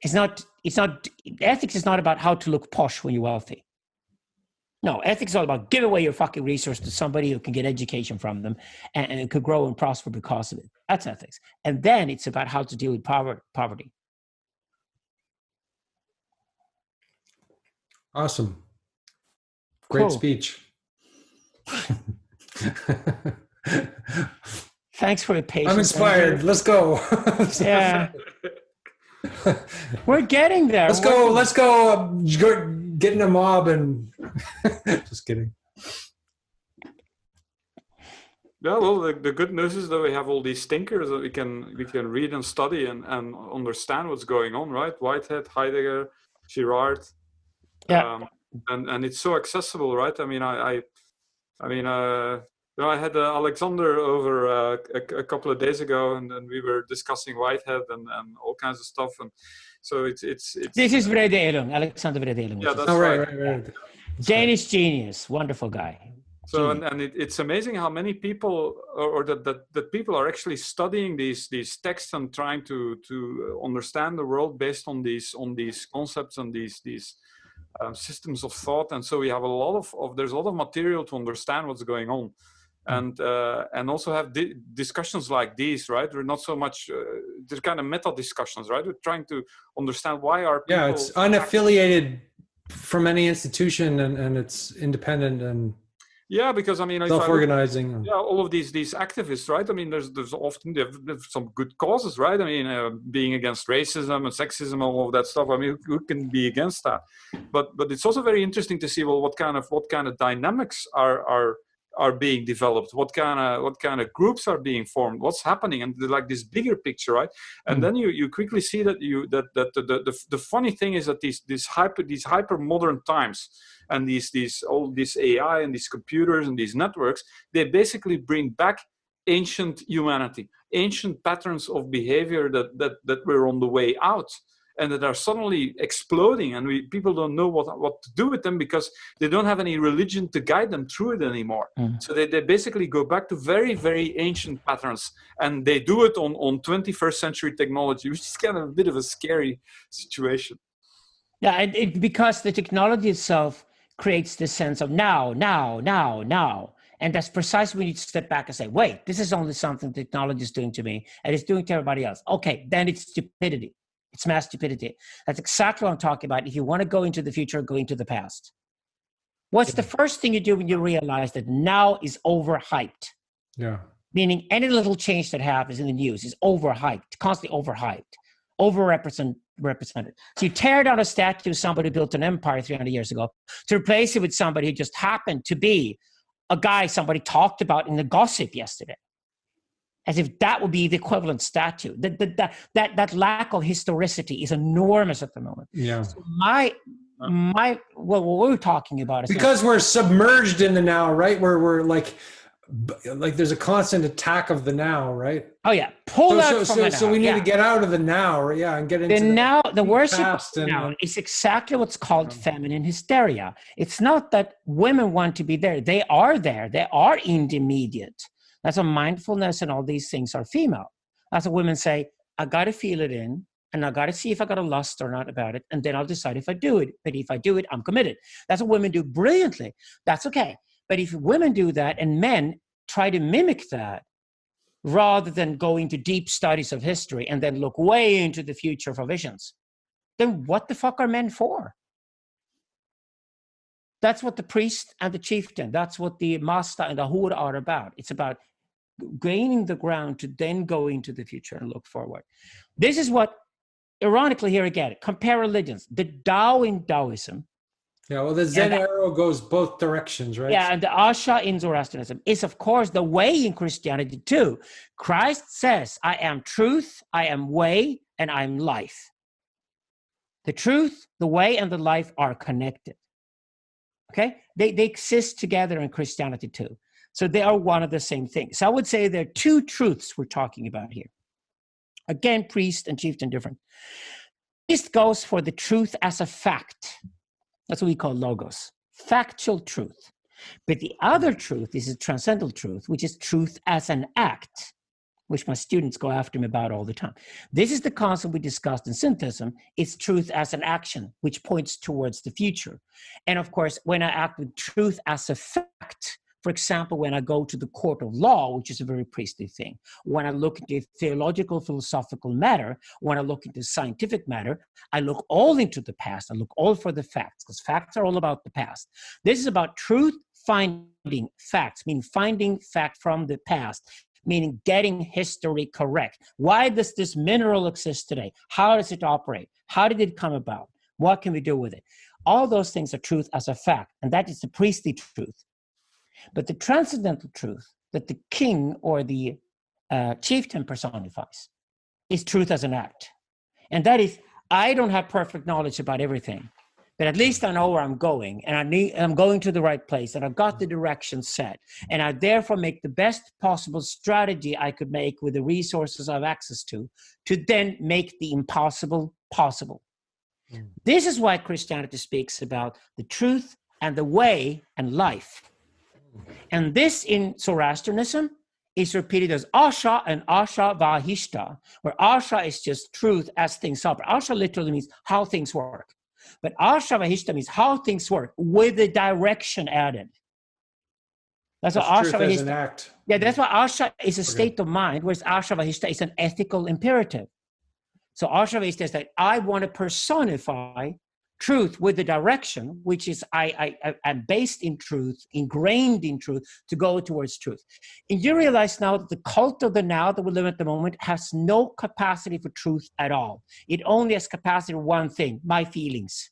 Ethics is not about how to look posh when you're wealthy. No, ethics is all about give away your fucking resource to somebody who can get education from them and could grow and prosper because of it. That's ethics. And then it's about how to deal with poverty. Awesome. Great Cool. speech. Thanks for your patience. I'm inspired. Let's go. Yeah. We're getting there. Let's go. Let's go. Get in a mob and just kidding. Yeah, well, the good news is that we have all these thinkers that we can read and study and understand what's going on, right? Whitehead, Heidegger, Girard, Yeah. And it's so accessible, right? I mean, I had Alexander over a couple of days ago, and we were discussing Whitehead and all kinds of stuff, and so it's. This is Vrede Elung, Alexander Vrede Elung. Yeah, that's right. Danish genius, wonderful guy. So and it's amazing how many people or that people are actually studying these texts and trying to understand the world based on these concepts and these systems of thought. And so we have there's a lot of material to understand what's going on, and also have discussions like these, right? We're not so much they're kind of meta discussions, right? We're trying to understand why are people. Yeah, it's unaffiliated from any institution and it's independent and. Yeah, because I mean, self-organizing. All of these activists, right? I mean, there's often there's some good causes, right? I mean, being against racism and sexism, all of that stuff. I mean, who can be against that? But it's also very interesting to see, well, what kind of dynamics are being developed? What kind of groups are being formed? What's happening? And like this bigger picture, right? And then you quickly see that the funny thing is that these hyper modern times. And all this AI and these computers and these networks, they basically bring back ancient humanity, ancient patterns of behavior that were on the way out and that are suddenly exploding, and people don't know what to do with them because they don't have any religion to guide them through it anymore. So they basically go back to very, very ancient patterns, and they do it on 21st century technology, which is kind of a bit of a scary situation. Yeah, because the technology itself creates this sense of now. And that's precisely when you step back and say, wait, this is only something technology is doing to me and it's doing to everybody else. Okay, then it's stupidity. It's mass stupidity. That's exactly what I'm talking about. If you want to go into the future, go into the past. What's the first thing you do when you realize that now is overhyped? Yeah. Meaning any little change that happens in the news is overhyped, constantly overhyped, overrepresented. So you tear down a statue of somebody who built an empire 300 years ago to replace it with somebody who just happened to be a guy somebody talked about in the gossip yesterday. As if that would be the equivalent statue. That lack of historicity is enormous at the moment. Yeah. So what we're talking about is because we're submerged in the now, right? We're like there's a constant attack of the now, right? Oh yeah, pull out from the now. So we need to get out of the now, right? Yeah, and get into the now. The worship past of now is exactly what's called feminine hysteria. It's not that women want to be there; they are there. They are intermediate. That's why mindfulness and all these things are female. That's what women say. I got to feel it in, and I got to see if I got a lust or not about it, and then I'll decide if I do it. But if I do it, I'm committed. That's what women do brilliantly. That's okay. But if women do that and men try to mimic that, rather than go into deep studies of history and then look way into the future for visions, then what the fuck are men for? That's what the priest and the chieftain, that's what the master and the hur are about. It's about gaining the ground to then go into the future and look forward. This is what, ironically here again, compare religions. The Tao in Taoism. Yeah, well, the Zen arrow goes both directions, right? Yeah, and the Asha in Zoroastrianism is, of course, the way in Christianity too. Christ says, I am truth, I am way, and I am life. The truth, the way, and the life are connected. Okay? They exist together in Christianity too. So they are one of the same things. So I would say there are two truths we're talking about here. Again, priest and chieftain different. Priest goes for the truth as a fact. That's what we call logos, factual truth. But the other truth is a transcendental truth, which is truth as an act, which my students go after me about all the time. This is the concept we discussed in Syntheism. It's truth as an action, which points towards the future. And of course, when I act with truth as a fact, For example, when I go to the court of law, which is a very priestly thing, when I look into theological, philosophical matter, when I look into scientific matter, I look all into the past. I look all for the facts, because facts are all about the past. This is about truth finding facts, meaning finding fact from the past, meaning getting history correct. Why does this mineral exist today? How does it operate? How did it come about? What can we do with it? All those things are truth as a fact, and that is the priestly truth. But the transcendental truth that the king or the chieftain personifies is truth as an act. And that is, I don't have perfect knowledge about everything, but at least I know where I'm going, and I'm going to the right place, and I've got the direction set, and I therefore make the best possible strategy I could make with the resources I have access to then make the impossible possible. This is why Christianity speaks about the truth and the way and life. And this in Zoroastrianism is repeated as Asha and Asha Vahishta, where Asha is just truth as things are. Asha literally means how things work. But Asha Vahishta means how things work with the direction added. That's what Asha Vahishta is an act. Yeah, that's why Asha is a state of mind, whereas Asha Vahishta is an ethical imperative. So Asha Vahishta is that I want to personify truth with the direction, which is I'm based in truth, ingrained in truth, to go towards truth. And you realize now that the cult of the now that we live at the moment has no capacity for truth at all. It only has capacity for one thing, my feelings.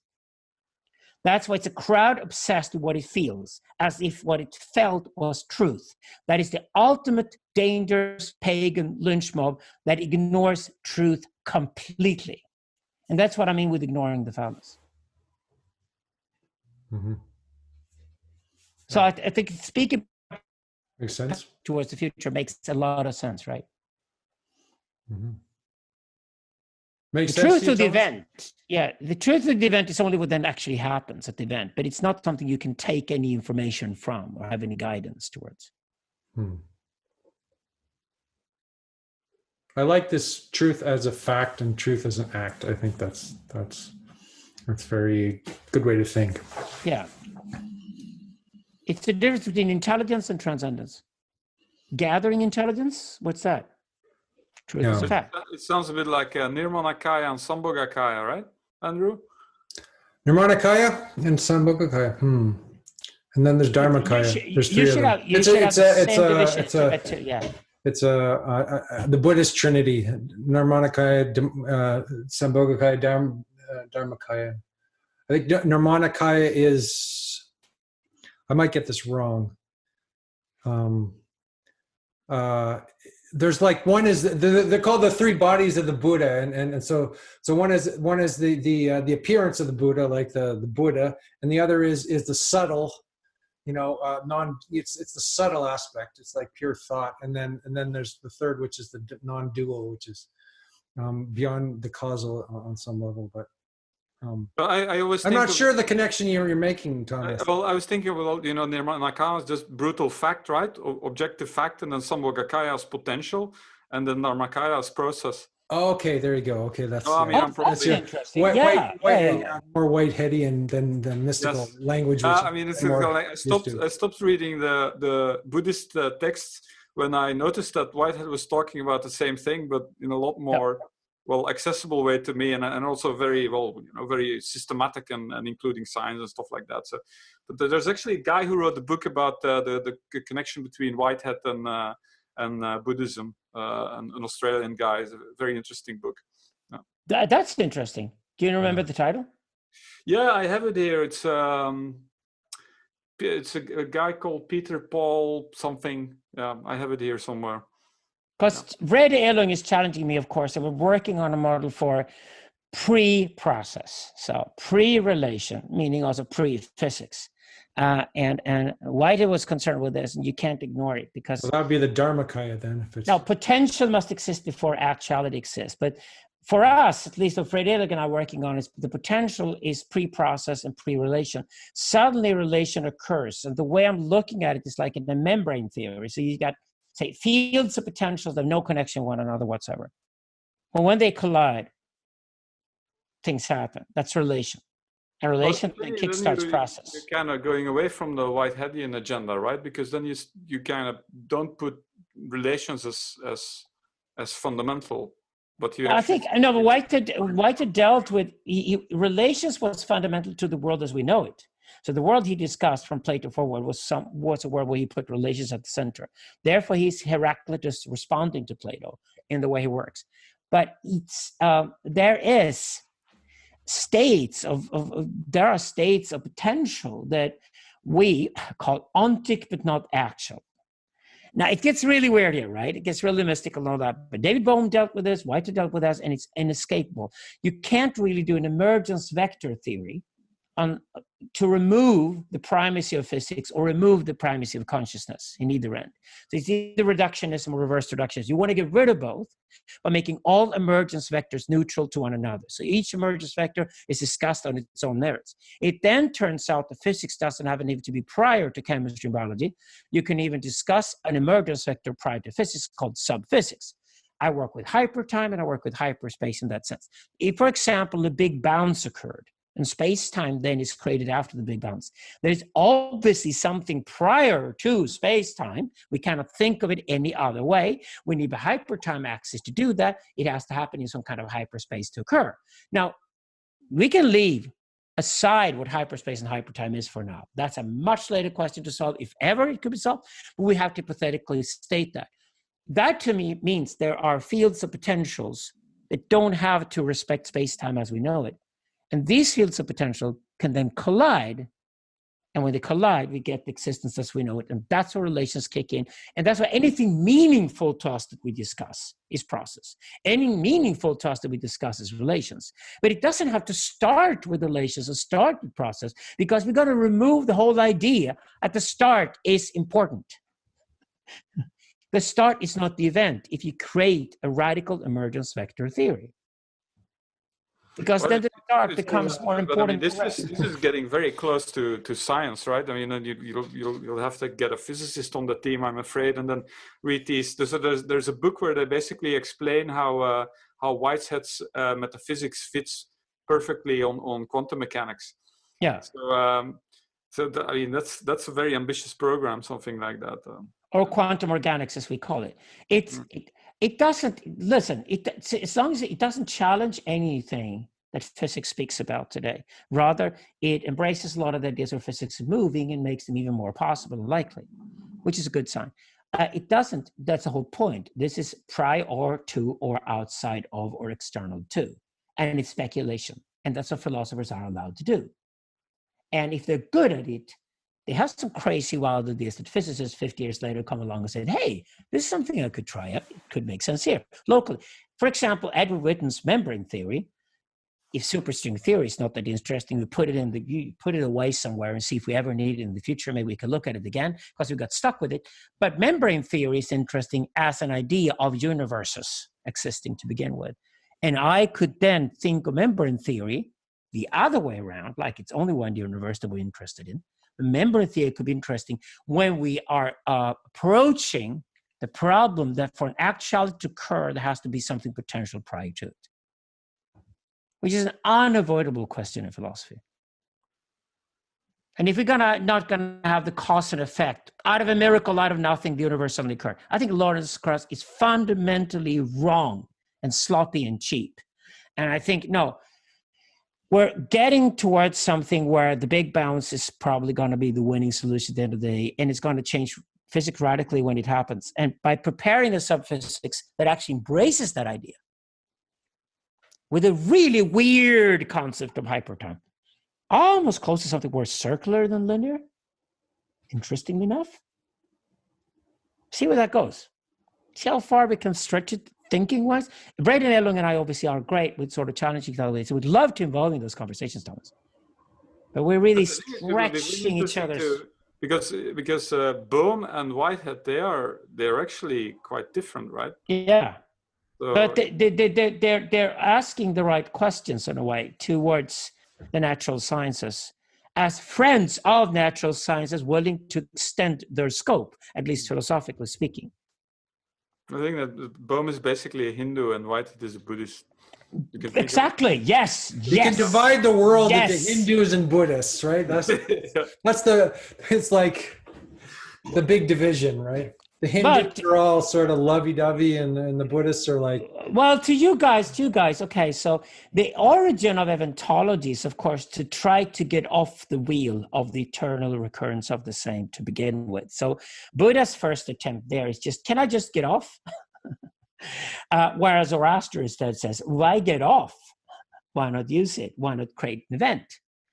That's why it's a crowd obsessed with what it feels, as if what it felt was truth. That is the ultimate dangerous pagan lynch mob that ignores truth completely. And that's what I mean with ignoring the fallacy. Mm-hmm. So I think speaking makes sense towards the future makes a lot of sense, right? Mm-hmm. Makes the sense truth of the event, the truth of the event is only what then actually happens at the event, but it's not something you can take any information from or have any guidance towards. I like this truth as a fact and truth as an act. I think that's very good way to think. Yeah. It's the difference between intelligence and transcendence. Gathering intelligence, what's that? Truth is a fact. It sounds a bit like Nirmanakaya and Sambhogakaya, right, Andrew? Nirmanakaya and Sambhogakaya. And then there's Dharmakaya. There's three of them. It's the Buddhist Trinity: Nirmanakaya, Sambhogakaya, Dharmakaya. I think Nirmanakaya is, I might get this wrong. There's like one is they're called the three bodies of the Buddha, and so one is the appearance of the Buddha, like the Buddha, and the other is the subtle, it's the subtle aspect. It's like pure thought, and then there's the third, which is the non-dual, which is beyond the causal on some level, but. I always I'm not sure the connection you're making, Thomas. Well, I was thinking about, Nirmanakaya is just brutal fact, right? Objective fact, and then Sambhogakaya is potential, and then Dharmakaya is process. Oh, okay, there you go. Okay, that's. I'm probably interesting. More Whiteheadian than mystical language. I stopped reading the Buddhist texts when I noticed that Whitehead was talking about the same thing, but in a lot more. Accessible way to me, and also very very systematic and including science and stuff like that. So, but there's actually a guy who wrote a book about the connection between Whitehead and Buddhism, an Australian guy. It's a very interesting book. Yeah. That's interesting. Do you remember the title? Yeah, I have it here. It's a guy called Peter Paul something. I have it here somewhere. Because Rene Girard is challenging me, of course, and we're working on a model for pre-process. So pre-relation, meaning also pre-physics. And Whitehead was concerned with this, and you can't ignore it because... Well, that would be the Dharmakaya then. Now, potential must exist before actuality exists. But for us, at least what Rene Girard and I are working on, is the potential is pre-process and pre-relation. Suddenly relation occurs. And the way I'm looking at it is like in the membrane theory. So you got say fields of potentials that have no connection with one another whatsoever. Well, when they collide, things happen. That's relation. And relation then kickstarts process. You're kind of going away from the Whiteheadian agenda, right? Because then you kind of don't put relations as fundamental, but you I think no. But Whitehead dealt with relations was fundamental to the world as we know it. So the world he discussed from Plato forward was a world where he put relations at the center. Therefore, he's Heraclitus responding to Plato in the way he works. But there are states of potential that we call ontic but not actual. Now it gets really weird here, right? It gets really mystical and all that. But David Bohm dealt with this, Whitehead dealt with this, and it's inescapable. You can't really do an emergence vector theory to remove the primacy of physics or remove the primacy of consciousness in either end. So it's either reductionism or reverse reductionism. You want to get rid of both by making all emergence vectors neutral to one another. So each emergence vector is discussed on its own merits. It then turns out that physics doesn't have need to be prior to chemistry and biology. You can even discuss an emergence vector prior to physics called subphysics. I work with hypertime and I work with hyperspace in that sense. If, for example, the big bounce occurred, and space-time then is created after the big bounce, there's obviously something prior to space-time. We cannot think of it any other way. We need a hypertime axis to do that. It has to happen in some kind of hyperspace to occur. Now, we can leave aside what hyperspace and hypertime is for now. That's a much later question to solve, if ever it could be solved, but we have to hypothetically state that. That to me means there are fields of potentials that don't have to respect space-time as we know it. And these fields of potential can then collide. And when they collide, we get the existence as we know it. And that's where relations kick in. And that's why anything meaningful to us that we discuss is process. Any meaningful to us that we discuss is relations. But it doesn't have to start with relations or start with process, because we've got to remove the whole idea at the start is important. The start is not the event if you create a radical emergence vector theory. Because then the start becomes more important. But I mean, this is getting very close to science, right? I mean, you'll have to get a physicist on the team, I'm afraid, and then read these. There's a book where they basically explain how Whitehead's metaphysics fits perfectly on quantum mechanics. Yeah. I mean, that's a very ambitious program, something like that. Or quantum organics, as we call it. It doesn't, listen, as long as it doesn't challenge anything that physics speaks about today. Rather, it embraces a lot of the ideas of physics moving and makes them even more possible and likely, which is a good sign. It doesn't, that's the whole point. This is prior to or outside of or external to. And it's speculation. And that's what philosophers are allowed to do. And if they're good at it, they have some crazy wild ideas that physicists 50 years later come along and say, hey, this is something I could try out. It could make sense here, locally. For example, Edward Witten's membrane theory. If superstring theory is not that interesting, you put it away somewhere and see if we ever need it in the future. Maybe we could look at it again because we got stuck with it. But membrane theory is interesting as an idea of universes existing to begin with. And I could then think of membrane theory the other way around, like it's only one universe that we're interested in. The membrane theory could be interesting when we are approaching the problem that for an actuality to occur, there has to be something potential prior to it, which is an unavoidable question in philosophy. And if we're not gonna have the cause and effect, out of a miracle, out of nothing, the universe suddenly occurred. I think Lawrence Krauss is fundamentally wrong and sloppy and cheap. And I think, no, we're getting towards something where the big bounce is probably going to be the winning solution at the end of the day, and it's going to change physics radically when it happens. And by preparing a subphysics that actually embraces that idea with a really weird concept of hypertime, almost close to something more circular than linear, interestingly enough. See where that goes. See how far we can stretch it thinking-wise. Braden Elung and I obviously are great with sort of challenging each other. So we'd love to involve in those conversations, Thomas. But we're really stretching each other's. Because Bohm and Whitehead, they're actually quite different, right? Yeah. So, but they're asking the right questions in a way towards the natural sciences as friends of natural sciences willing to extend their scope, at least philosophically speaking. I think that Bohm is basically a Hindu and Whitehead is a Buddhist. You can Exactly. Yes. You can divide the world into Yes. Hindus and Buddhists, right? It's like the big division, right? The Hindus are all sort of lovey-dovey, and the Buddhists are like... Well, to you guys, okay, so the origin of Eventology is, of course, to try to get off the wheel of the eternal recurrence of the same to begin with. So Buddha's first attempt there is just, can I just get off? Whereas Zoroaster instead says, why get off? Why not use it? Why not create an event?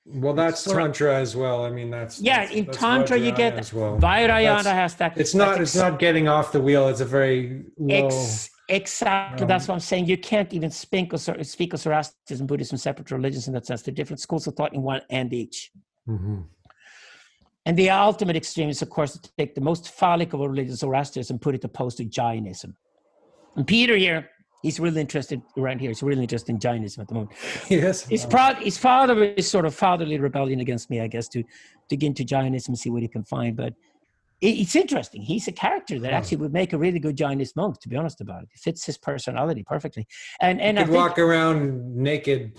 Well, that's Tantra as well. I mean, that's in Tantra you get as well. Vajrayana has that. It's not getting off the wheel. It's a very low. Exactly. That's what I'm saying. You can't even speak of Zoroastrianism, Buddhism, separate religions in that sense. They're different schools of thought in one and each. Mm-hmm. And the ultimate extreme is, of course, to take the most phallic of all religions, Zoroastrianism, and put it opposed to Jainism. And Peter here, he's really interested around here. He's really interested in Jainism at the moment. Yes. His father is sort of fatherly rebellion against me, I guess, to get into Jainism and see what he can find. But it's interesting. He's a character that actually would make a really good Jainist monk, to be honest about it. It fits his personality perfectly. And he could walk around naked.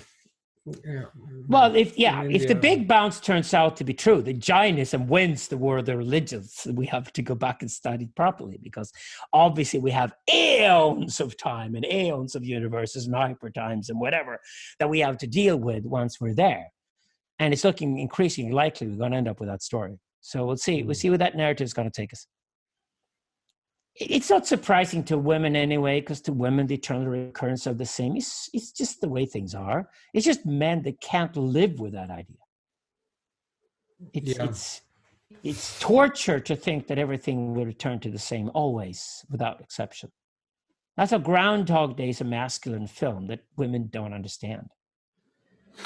Well, if the big bounce turns out to be true, that Jainism wins the war of the religions, we have to go back and study it properly, because obviously we have aeons of time and aeons of universes and hypertimes and whatever that we have to deal with once we're there. And it's looking increasingly likely we're going to end up with that story. So we'll see. We'll see where that narrative is going to take us. It's not surprising to women anyway, because to women, the eternal recurrence of the same is just the way things are. It's just men that can't live with that idea. It's torture to think that everything will return to the same always, without exception. That's a Groundhog Day is a masculine film that women don't understand.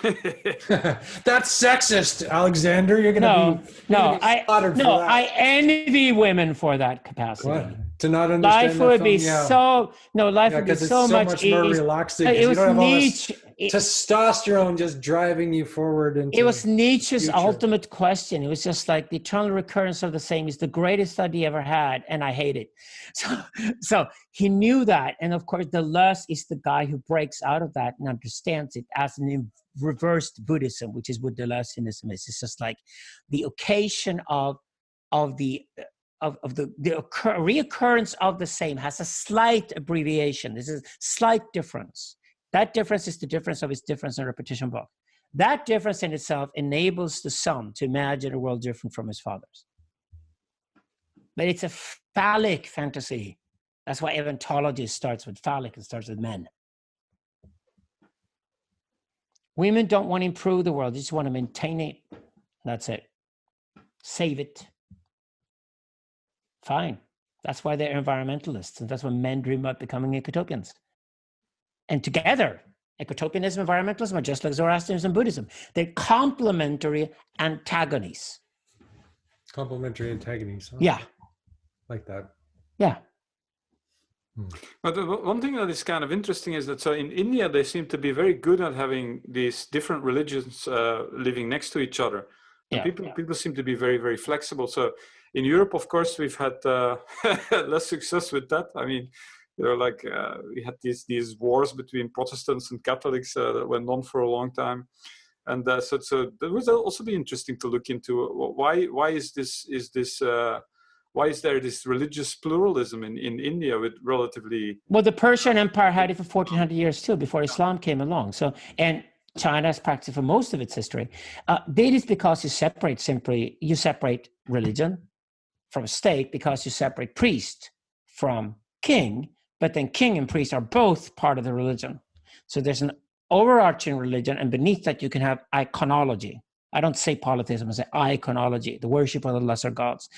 That's sexist, Alexander. You're gonna be slaughtered for that. I envy women for that capacity. What? To not understand life would be so much more relaxing. It was you don't have Nietzsche. Testosterone just driving you forward. It was Nietzsche's ultimate question. It was just like the eternal recurrence of the same is the greatest study ever had, and I hate it. So he knew that, and of course, Deleuze is the guy who breaks out of that and understands it as an reversed Buddhism, which is what Deleuzianism is. It's just like the occasion of the reoccurrence of the same has a slight abbreviation. This is a slight difference. That difference is the difference of its difference in repetition book. That difference in itself enables the son to imagine a world different from his father's. But it's a phallic fantasy. That's why Eventology starts with phallic and starts with men. Women don't want to improve the world. They just want to maintain it. That's it. Save it. Fine. That's why they're environmentalists. And that's why men dream about becoming ecotopians. And together, ecotopianism, environmentalism are just like Zoroastrianism and Buddhism. They're complementary antagonies. Complementary antagonies. Huh? Yeah. Like that. Yeah. But one thing that is kind of interesting is that so in India, they seem to be very good at having these different religions living next to each other. And people seem to be very, very flexible. So in Europe, of course, we've had less success with that. I mean, we had these wars between Protestants and Catholics that went on for a long time. And so that would also be interesting to look into. Why is there this religious pluralism in India with relatively... Well, the Persian Empire had it for 1400 years too, before Islam came along. So, and China has practiced for most of its history. That is because you separate religion from state, because you separate priest from king, but then king and priest are both part of the religion. So there's an overarching religion, and beneath that you can have iconology. I don't say polytheism, I say iconology, the worship of the lesser gods.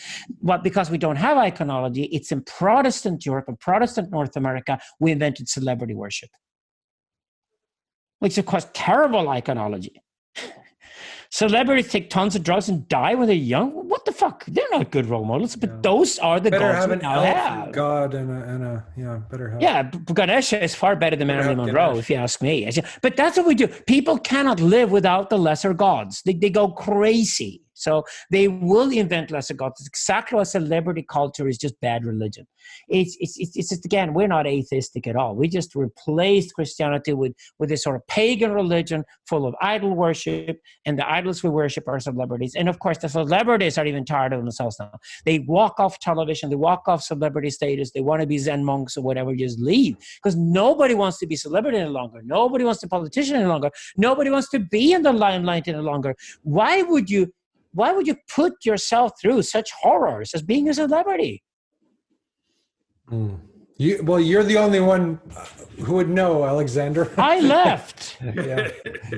But because we don't have iconology, it's in Protestant Europe and Protestant North America, we invented celebrity worship. Which is, of course, terrible iconology. Celebrities take tons of drugs and die when they're young. What the fuck? They're not good role models, but those are the gods we now have. God better have. Yeah, Ganesha is far better than Marilyn Monroe, if you ask me. But that's what we do. People cannot live without the lesser gods. They go crazy. So they will invent lesser gods. It's exactly why celebrity culture is just bad religion. It's just, again, we're not atheistic at all. We just replaced Christianity with this sort of pagan religion full of idol worship, and the idols we worship are celebrities. And of course, the celebrities are even tired of themselves now. They walk off television, they walk off celebrity status, they want to be Zen monks or whatever, just leave. Because nobody wants to be celebrity any longer. Nobody wants to be a politician any longer. Nobody wants to be in the limelight any longer. Why would you put yourself through such horrors as being a celebrity? You're the only one who would know, Alexander. I left. Yeah,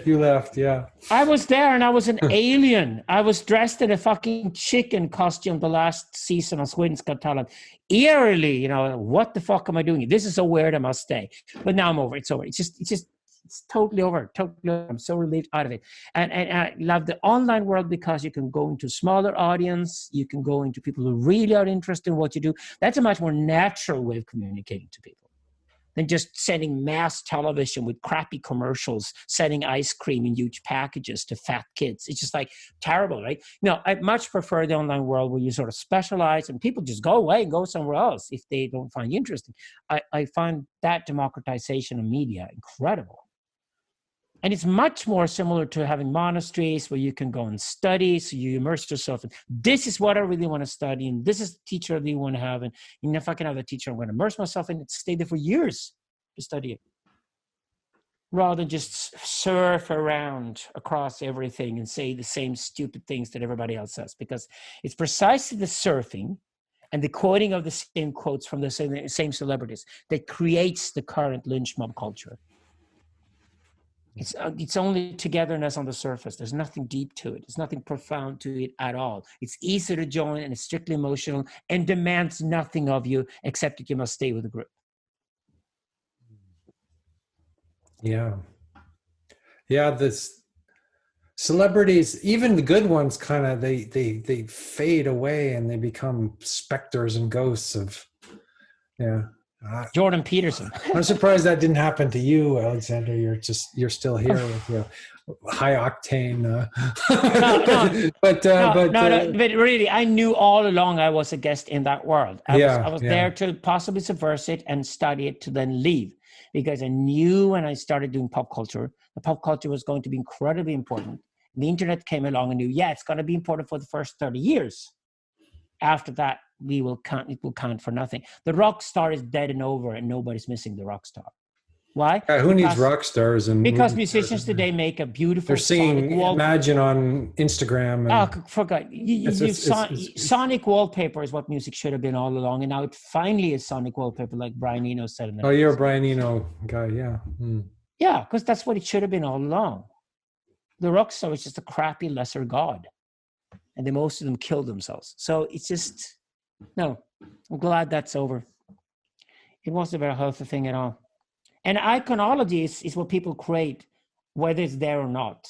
you left. Yeah, I was there, and I was an alien. I was dressed in a fucking chicken costume the last season of Sweden's Got Talent. Eerily, you know, what the fuck am I doing? This is so weird. I must stay. But now I'm over. It's over. It's totally over. Totally over. I'm so relieved out of it. And I love the online world because you can go into smaller audience. You can go into people who really are interested in what you do. That's a much more natural way of communicating to people than just sending mass television with crappy commercials, sending ice cream in huge packages to fat kids. It's just like terrible, right? No, I much prefer the online world where you sort of specialize and people just go away and go somewhere else if they don't find you interesting. I find that democratization of media incredible. And it's much more similar to having monasteries where you can go and study, so you immerse yourself in, this is what I really want to study, and this is the teacher I really want to have, and if I can have a teacher, I'm going to immerse myself in it, stay there for years to study it. Rather than just surf around across everything and say the same stupid things that everybody else says, because it's precisely the surfing and the quoting of the same quotes from the same celebrities that creates the current lynch mob culture. It's only togetherness on the surface. There's nothing deep to it. There's nothing profound to it at all. It's easy to join and it's strictly emotional and demands nothing of you except that you must stay with the group. Yeah. Yeah, this celebrities, even the good ones, kind of they fade away and they become specters and ghosts of, yeah. Jordan Peterson. I'm surprised that didn't happen to you, Alexander. You're still here with your high octane. But really, I knew all along I was a guest in that world. I was there to possibly subvert it and study it to then leave, because I knew when I started doing pop culture, the pop culture was going to be incredibly important. The internet came along and knew, it's going to be important for the first 30 years. After that, it will count for nothing. The rock star is dead and over, and nobody's missing the rock star. Why? Who needs rock stars? Because musicians today make a beautiful. They're singing Imagine on Instagram. Forgot. Sonic wallpaper is what music should have been all along, and now it finally is sonic wallpaper, like Brian Eno said. In you're a Brian Eno guy, yeah. Yeah, because that's what it should have been all along. The rock star is just a crappy lesser god. And most of them killed themselves. So it's just, no, I'm glad that's over. It wasn't a very healthy thing at all. And iconology is what people create, whether it's there or not.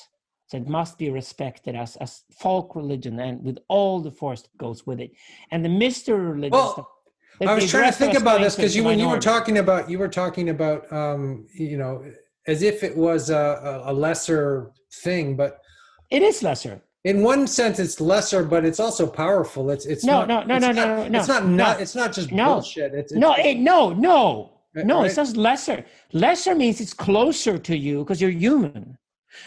So it must be respected as folk religion and with all the force that goes with it. And the mystery religion. Well, I was trying to think about this because when you were talking about, as if it was a lesser thing, but. It is lesser. In one sense, it's lesser, but it's also powerful. It's It's not just bullshit. It's not lesser. Lesser means it's closer to you because you're human.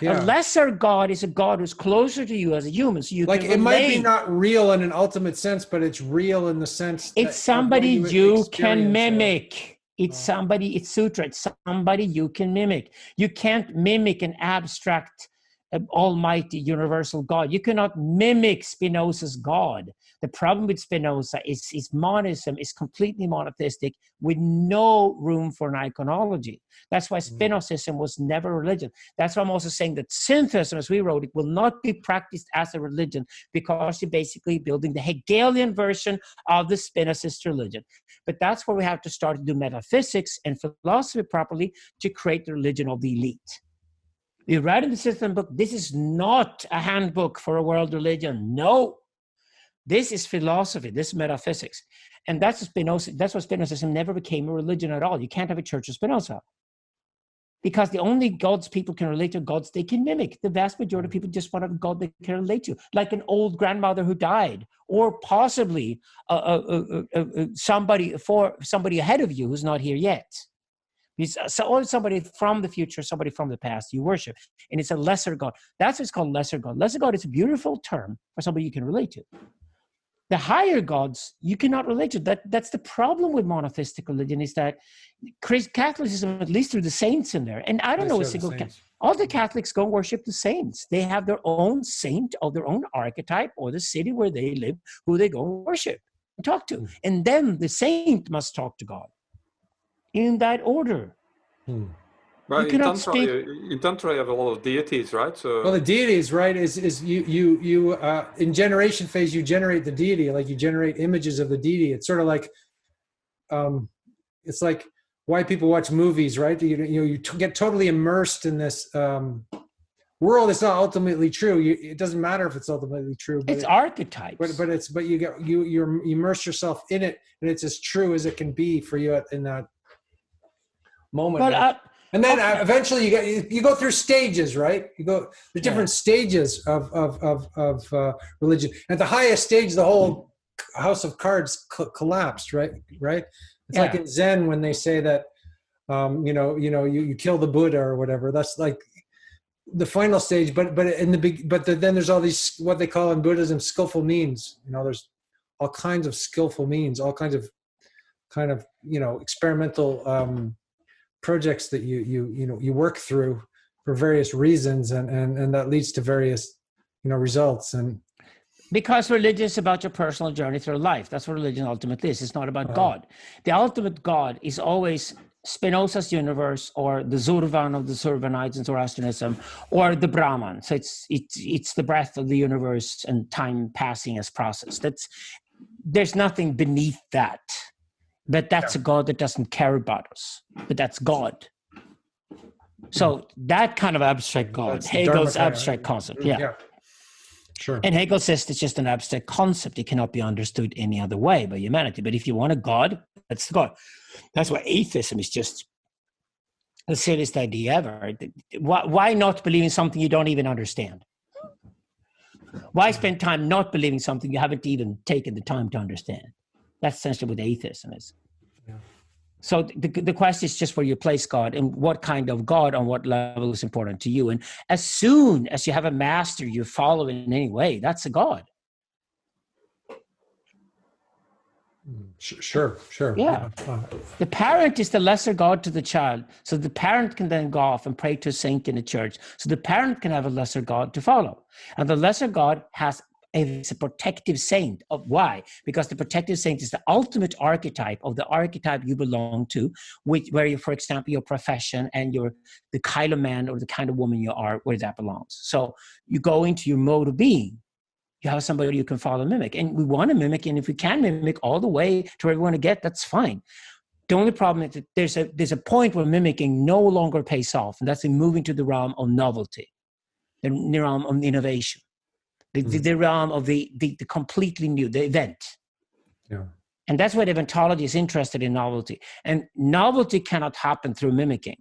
Yeah. A lesser God is a God who's closer to you as a human. So you can relate. It might be not real in an ultimate sense, but it's real in the sense that it's somebody you can mimic. It's somebody. It's sutra. It's somebody you can mimic. You can't mimic an abstract, almighty universal God. You cannot mimic Spinoza's God. The problem with Spinoza is monism is completely monotheistic with no room for an iconology. That's why Spinozism was never a religion. That's why I'm also saying that syntheism, as we wrote it, will not be practiced as a religion because you're basically building the Hegelian version of the Spinozist religion. But that's where we have to start to do metaphysics and philosophy properly to create the religion of the elite. We write in the system book, this is not a handbook for a world religion. No, this is philosophy, this is metaphysics. And that's Spinoza. That's why Spinozism never became a religion at all. You can't have a church of Spinoza Because the only gods people can relate to are gods they can mimic. The vast majority of people just want a god they can relate to, like an old grandmother who died, or possibly somebody ahead of you who's not here yet. Or somebody from the future, somebody from the past you worship, and it's a lesser god. That's what's called lesser god. Lesser god is a beautiful term for somebody you can relate to. The higher gods you cannot relate to. That's the problem with monotheistic religion, is that Catholicism, at least through the saints in there, and I don't know a single all the Catholics go worship the saints. They have their own saint of their own archetype, or the city where they live, who they go worship and talk to, and then the saint must talk to God in that order. Well, in Tantra you have a lot of deities, right? So well, the deities, right, is you in generation phase you generate the deity, like you generate images of the deity. It's sort of like it's like why people watch movies, right? You get totally immersed in this world. It's not ultimately true. It doesn't matter if it's ultimately true. But it's archetypes. But you immerse yourself in it, and it's as true as it can be for you in that moment. Well, and then eventually you go through stages, right? The different stages of religion. At the highest stage, the whole house of cards collapsed, right? It's like in Zen when they say that, you kill the Buddha or whatever. That's like the final stage. But then there's all these, what they call in Buddhism, skillful means. There's all kinds of skillful means, all kinds of experimental projects that you work through for various reasons, and that leads to various results. And because religion is about your personal journey through life. That's what religion ultimately is. It's not about God. The ultimate God is always Spinoza's universe, or the Zurvan of the Zurvanites in Zoroastrianism, or the Brahman. So it's the breath of the universe and time passing as process. There's nothing beneath that. But that's a God that doesn't care about us. But that's God. So that kind of abstract God, Hegel's abstract concept. Yeah. Sure. And Hegel says it's just an abstract concept. It cannot be understood any other way by humanity. But if you want a God, that's the God. That's why atheism is just the silliest idea ever. Why not believe in something you don't even understand? Why spend time not believing something you haven't even taken the time to understand? That's essentially what atheism is. Yeah. So the question is just where you place God, and what kind of God on what level is important to you. And as soon as you have a master you follow in any way, that's a God. Sure. Yeah. The parent is the lesser God to the child. So the parent can then go off and pray to a saint in the church. So the parent can have a lesser God to follow. And the lesser God is a protective saint. Why? Because the protective saint is the ultimate archetype of the archetype you belong to, where you, for example, your profession and the kind of man or the kind of woman you are, where that belongs. So you go into your mode of being. You have somebody you can follow and mimic. And we want to mimic, and if we can mimic all the way to where we want to get, that's fine. The only problem is that there's a point where mimicking no longer pays off, and that's in moving to the realm of novelty, the realm of innovation. The realm of the completely new, the event. Yeah. And that's why Eventology is interested in novelty. And novelty cannot happen through mimicking.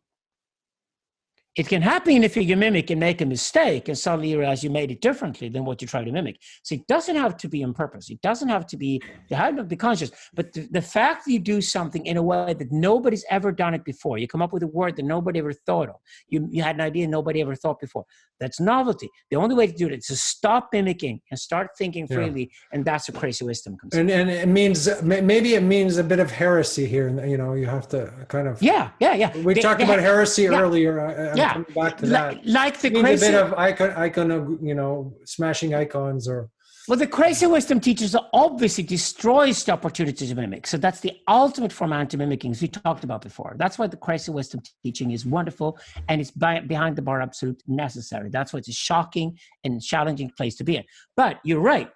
It can happen if you mimic and make a mistake and suddenly you realize you made it differently than what you try to mimic. So it doesn't have to be on purpose. It doesn't have to be, you have to be conscious. But the fact that you do something in a way that nobody's ever done it before, you come up with a word that nobody ever thought of. You had an idea nobody ever thought before. That's novelty. The only way to do it is to stop mimicking and start thinking freely. And that's where crazy wisdom comes in. And it means, maybe it means a bit of heresy here. You have to kind of. Yeah. We talked about heresy earlier. Coming back to that. Like the crazy. A bit of icon, smashing icons or. Well, the crazy wisdom teachers obviously destroys the opportunity to mimic. So that's the ultimate form of anti-mimicking, as we talked about before. That's why the crazy wisdom teaching is wonderful, and it's behind the bar absolute necessary. That's why it's a shocking and challenging place to be in. But you're right.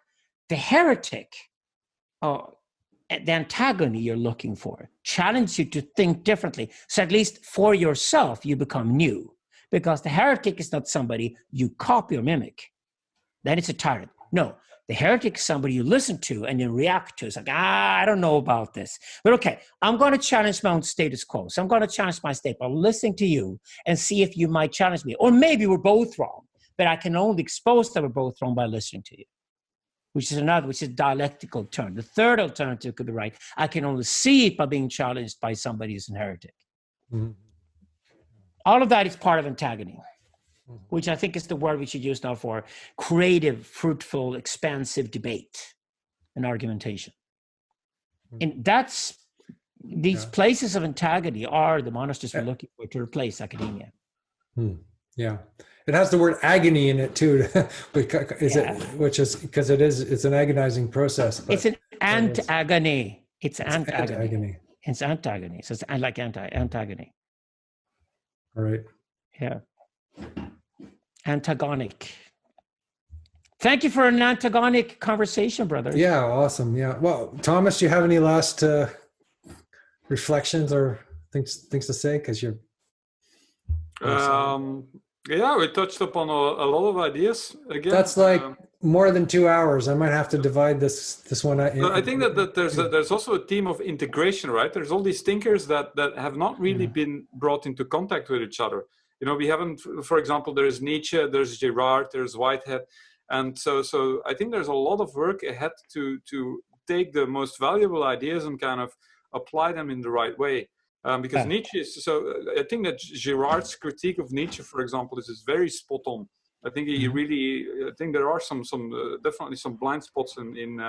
The heretic, the Antagony you're looking for, challenge you to think differently. So at least for yourself, you become new. Because the heretic is not somebody you copy or mimic. Then it's a tyrant. No. The heretic is somebody you listen to and you react to. It's like, I don't know about this. But okay, I'm going to challenge my own status quo. So I'm going to challenge my state by listening to you and see if you might challenge me. Or maybe we're both wrong, but I can only expose that we're both wrong by listening to you, which is a dialectical turn. The third alternative could be right. I can only see it by being challenged by somebody who's a heretic. Mm-hmm. All of that is part of Antagony, which I think is the word we should use now for creative, fruitful, expansive debate and argumentation. And that's, these places of Antagony are the monasteries we're looking for to replace academia. Yeah. It has the word agony in it too. It's an agonizing process. It's an antagony. It's antagony. It's antagony. So it's like antagony. All right. Yeah. Antagonic. Thank you for an antagonic conversation, brother. Yeah, awesome. Yeah. Well, Thomas, do you have any last reflections or things to say? Because you're. Yeah, we touched upon a lot of ideas. Again, that's like more than 2 hours. I might have to divide this one out. I think that there's also a theme of integration, right? There's all these thinkers that have not really been brought into contact with each other. You know, we haven't, for example, there's Nietzsche, there's Girard, there's Whitehead. And so I think there's a lot of work ahead to take the most valuable ideas and kind of apply them in the right way. Because Nietzsche is, so I think that Girard's critique of Nietzsche, for example, is very spot on. I think I think there are definitely some blind spots in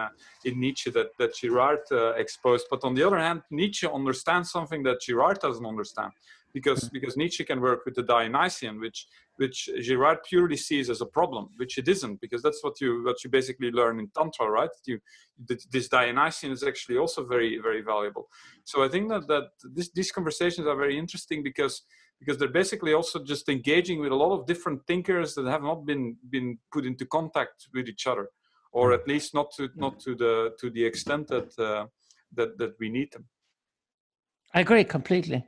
Nietzsche that Girard exposed. But on the other hand, Nietzsche understands something that Girard doesn't understand, because Nietzsche can work with the Dionysian, which Girard purely sees as a problem, which it isn't, because that's what you basically learn in Tantra, right? This Dionysian is actually also very, very valuable. So I think that these conversations are very interesting because they're basically also just engaging with a lot of different thinkers that have not been put into contact with each other, or at least not to the extent that we need them. I agree completely.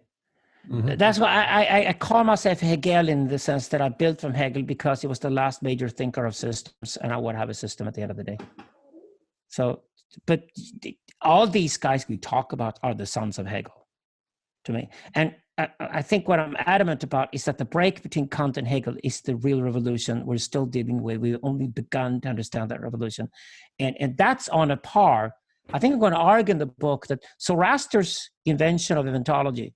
Mm-hmm. That's why I call myself Hegelian in the sense that I built from Hegel because he was the last major thinker of systems, and I would have a system at the end of the day. So, but all these guys we talk about are the sons of Hegel to me. And I think what I'm adamant about is that the break between Kant and Hegel is the real revolution we're still dealing with. We've only begun to understand that revolution. And that's on a par. I think I'm going to argue in the book that Zoroaster's invention of Eventology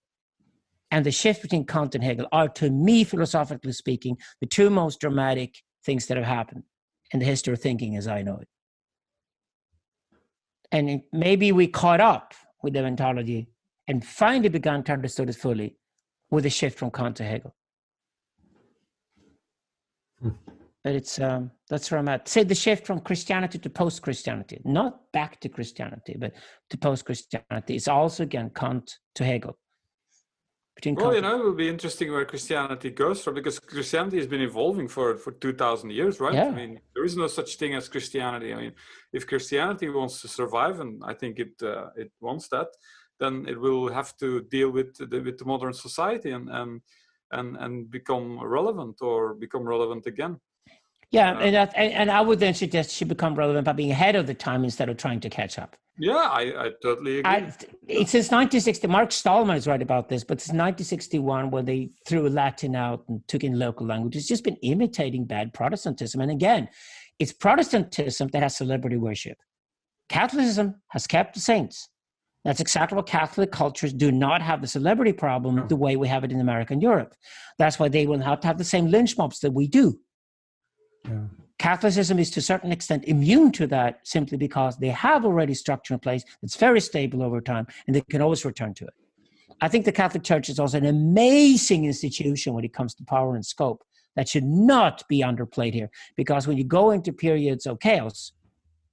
and the shift between Kant and Hegel are, to me, philosophically speaking, the two most dramatic things that have happened in the history of thinking as I know it. And maybe we caught up with Eventology and finally began to understand it fully with the shift from Kant to Hegel. But it's that's where I'm at. Say the shift from Christianity to post-Christianity, not back to Christianity, but to post-Christianity. It's also, again, Kant to Hegel. Well, it will be interesting where Christianity goes from, because Christianity has been evolving for 2,000 years, right? Yeah. I mean, there is no such thing as Christianity. I mean, if Christianity wants to survive, and I think it wants that, then it will have to deal with the modern society and become relevant, or become relevant again. Yeah, and I would then suggest she become relevant by being ahead of the time instead of trying to catch up. Yeah, I totally agree. It's since 1960, Mark Stallman is right about this, but since 1961, when they threw Latin out and took in local language, it's just been imitating bad Protestantism. And again, it's Protestantism that has celebrity worship. Catholicism has kept the saints. That's exactly what Catholic cultures do not have the celebrity problem the way we have it in America and Europe. That's why they will have to have the same lynch mobs that we do. Yeah. Catholicism is to a certain extent immune to that simply because they have already structure in place that's very stable over time, and they can always return to it. I think the Catholic Church is also an amazing institution when it comes to power and scope that should not be underplayed here, because when you go into periods of chaos,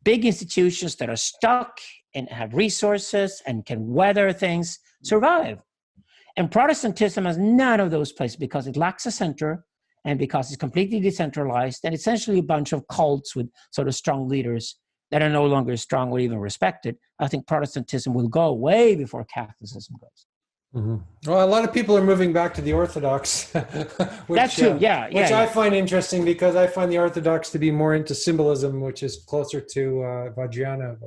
big institutions that are stuck and have resources and can weather things survive. And Protestantism has none of those places because it lacks a center, and because it's completely decentralized and essentially a bunch of cults with sort of strong leaders that are no longer strong or even respected. I think Protestantism will go way before Catholicism goes. Well, a lot of people are moving back to the Orthodox. Which, That's true. Which I find interesting because I find the Orthodox to be more into symbolism, which is closer to Vajrayana.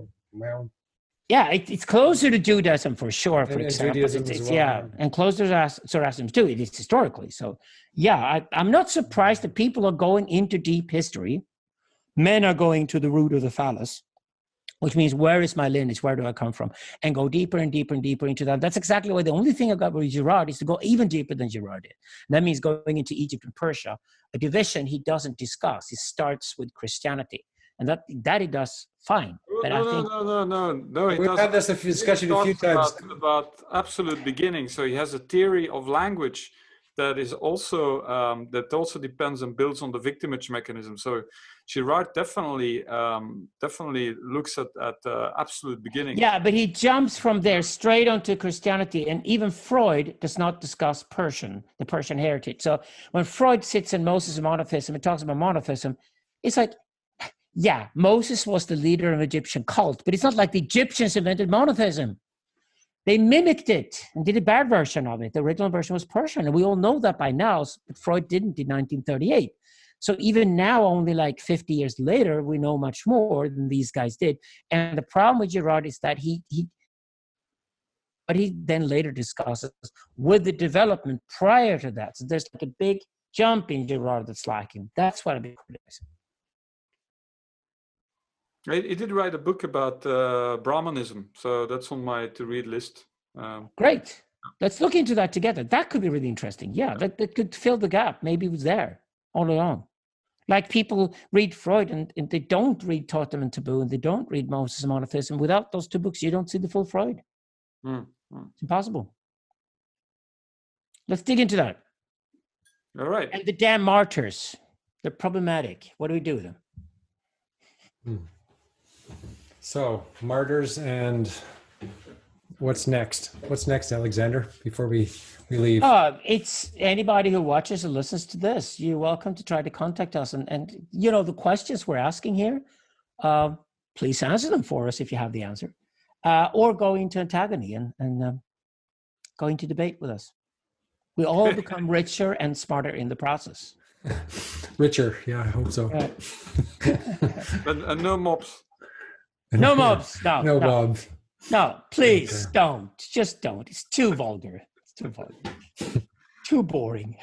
Yeah, it's closer to Judaism for sure. For And example, Judaism it's, as it's well, yeah, and closer to Zoroastrianism too. It is historically. So yeah, I'm not surprised that people are going into deep history. Men are going to the root of the phallus, which means where is my lineage? Where do I come from? And go deeper and deeper and deeper into that. That's exactly why the only thing I've got with Girard is to go even deeper than Girard did. And that means going into Egypt and Persia, a division he doesn't discuss. He starts with Christianity. And that he does fine. But No. We've had this discussion a few times. About absolute beginning. So he has a theory of language that is also that also depends and builds on the victimage mechanism. So Girard definitely looks at absolute beginning. Yeah, but he jumps from there straight onto Christianity, and even Freud does not discuss the Persian heritage. So when Freud sits in Moses and monotheism and talks about monotheism, it's like, yeah, Moses was the leader of an Egyptian cult, but it's not like the Egyptians invented monotheism. They mimicked it and did a bad version of it. The original version was Persian, and we all know that by now, but Freud didn't in 1938. So even now, only like 50 years later, we know much more than these guys did. And the problem with Girard is that he then later discusses with the development prior to that. So there's like a big jump in Girard that's lacking. That's what I've been criticizing. He did write a book about Brahmanism, so that's on my to-read list. Great. Let's look into that together. That could be really interesting. Yeah, that could fill the gap. Maybe it was there all along. Like people read Freud and they don't read Totem and Taboo, and they don't read Moses and Monotheism. Without those two books, you don't see the full Freud. It's impossible. Let's dig into that. All right. And the damn martyrs. They're problematic. What do we do with them? So, martyrs, and what's next? What's next, Alexander, before we leave? It's anybody who watches or listens to this, you're welcome to try to contact us. And you know, the questions we're asking here, please answer them for us if you have the answer. Or go into Antagony and go into debate with us. We all become richer and smarter in the process. Richer, yeah, I hope so. And no mobs. No mobs. No mobs. No, please don't. Just don't. It's too vulgar. It's too vulgar. Too boring.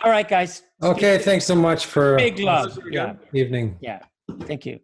All right, guys. Okay, thanks so much for big love. Yeah. Evening. Yeah. Thank you.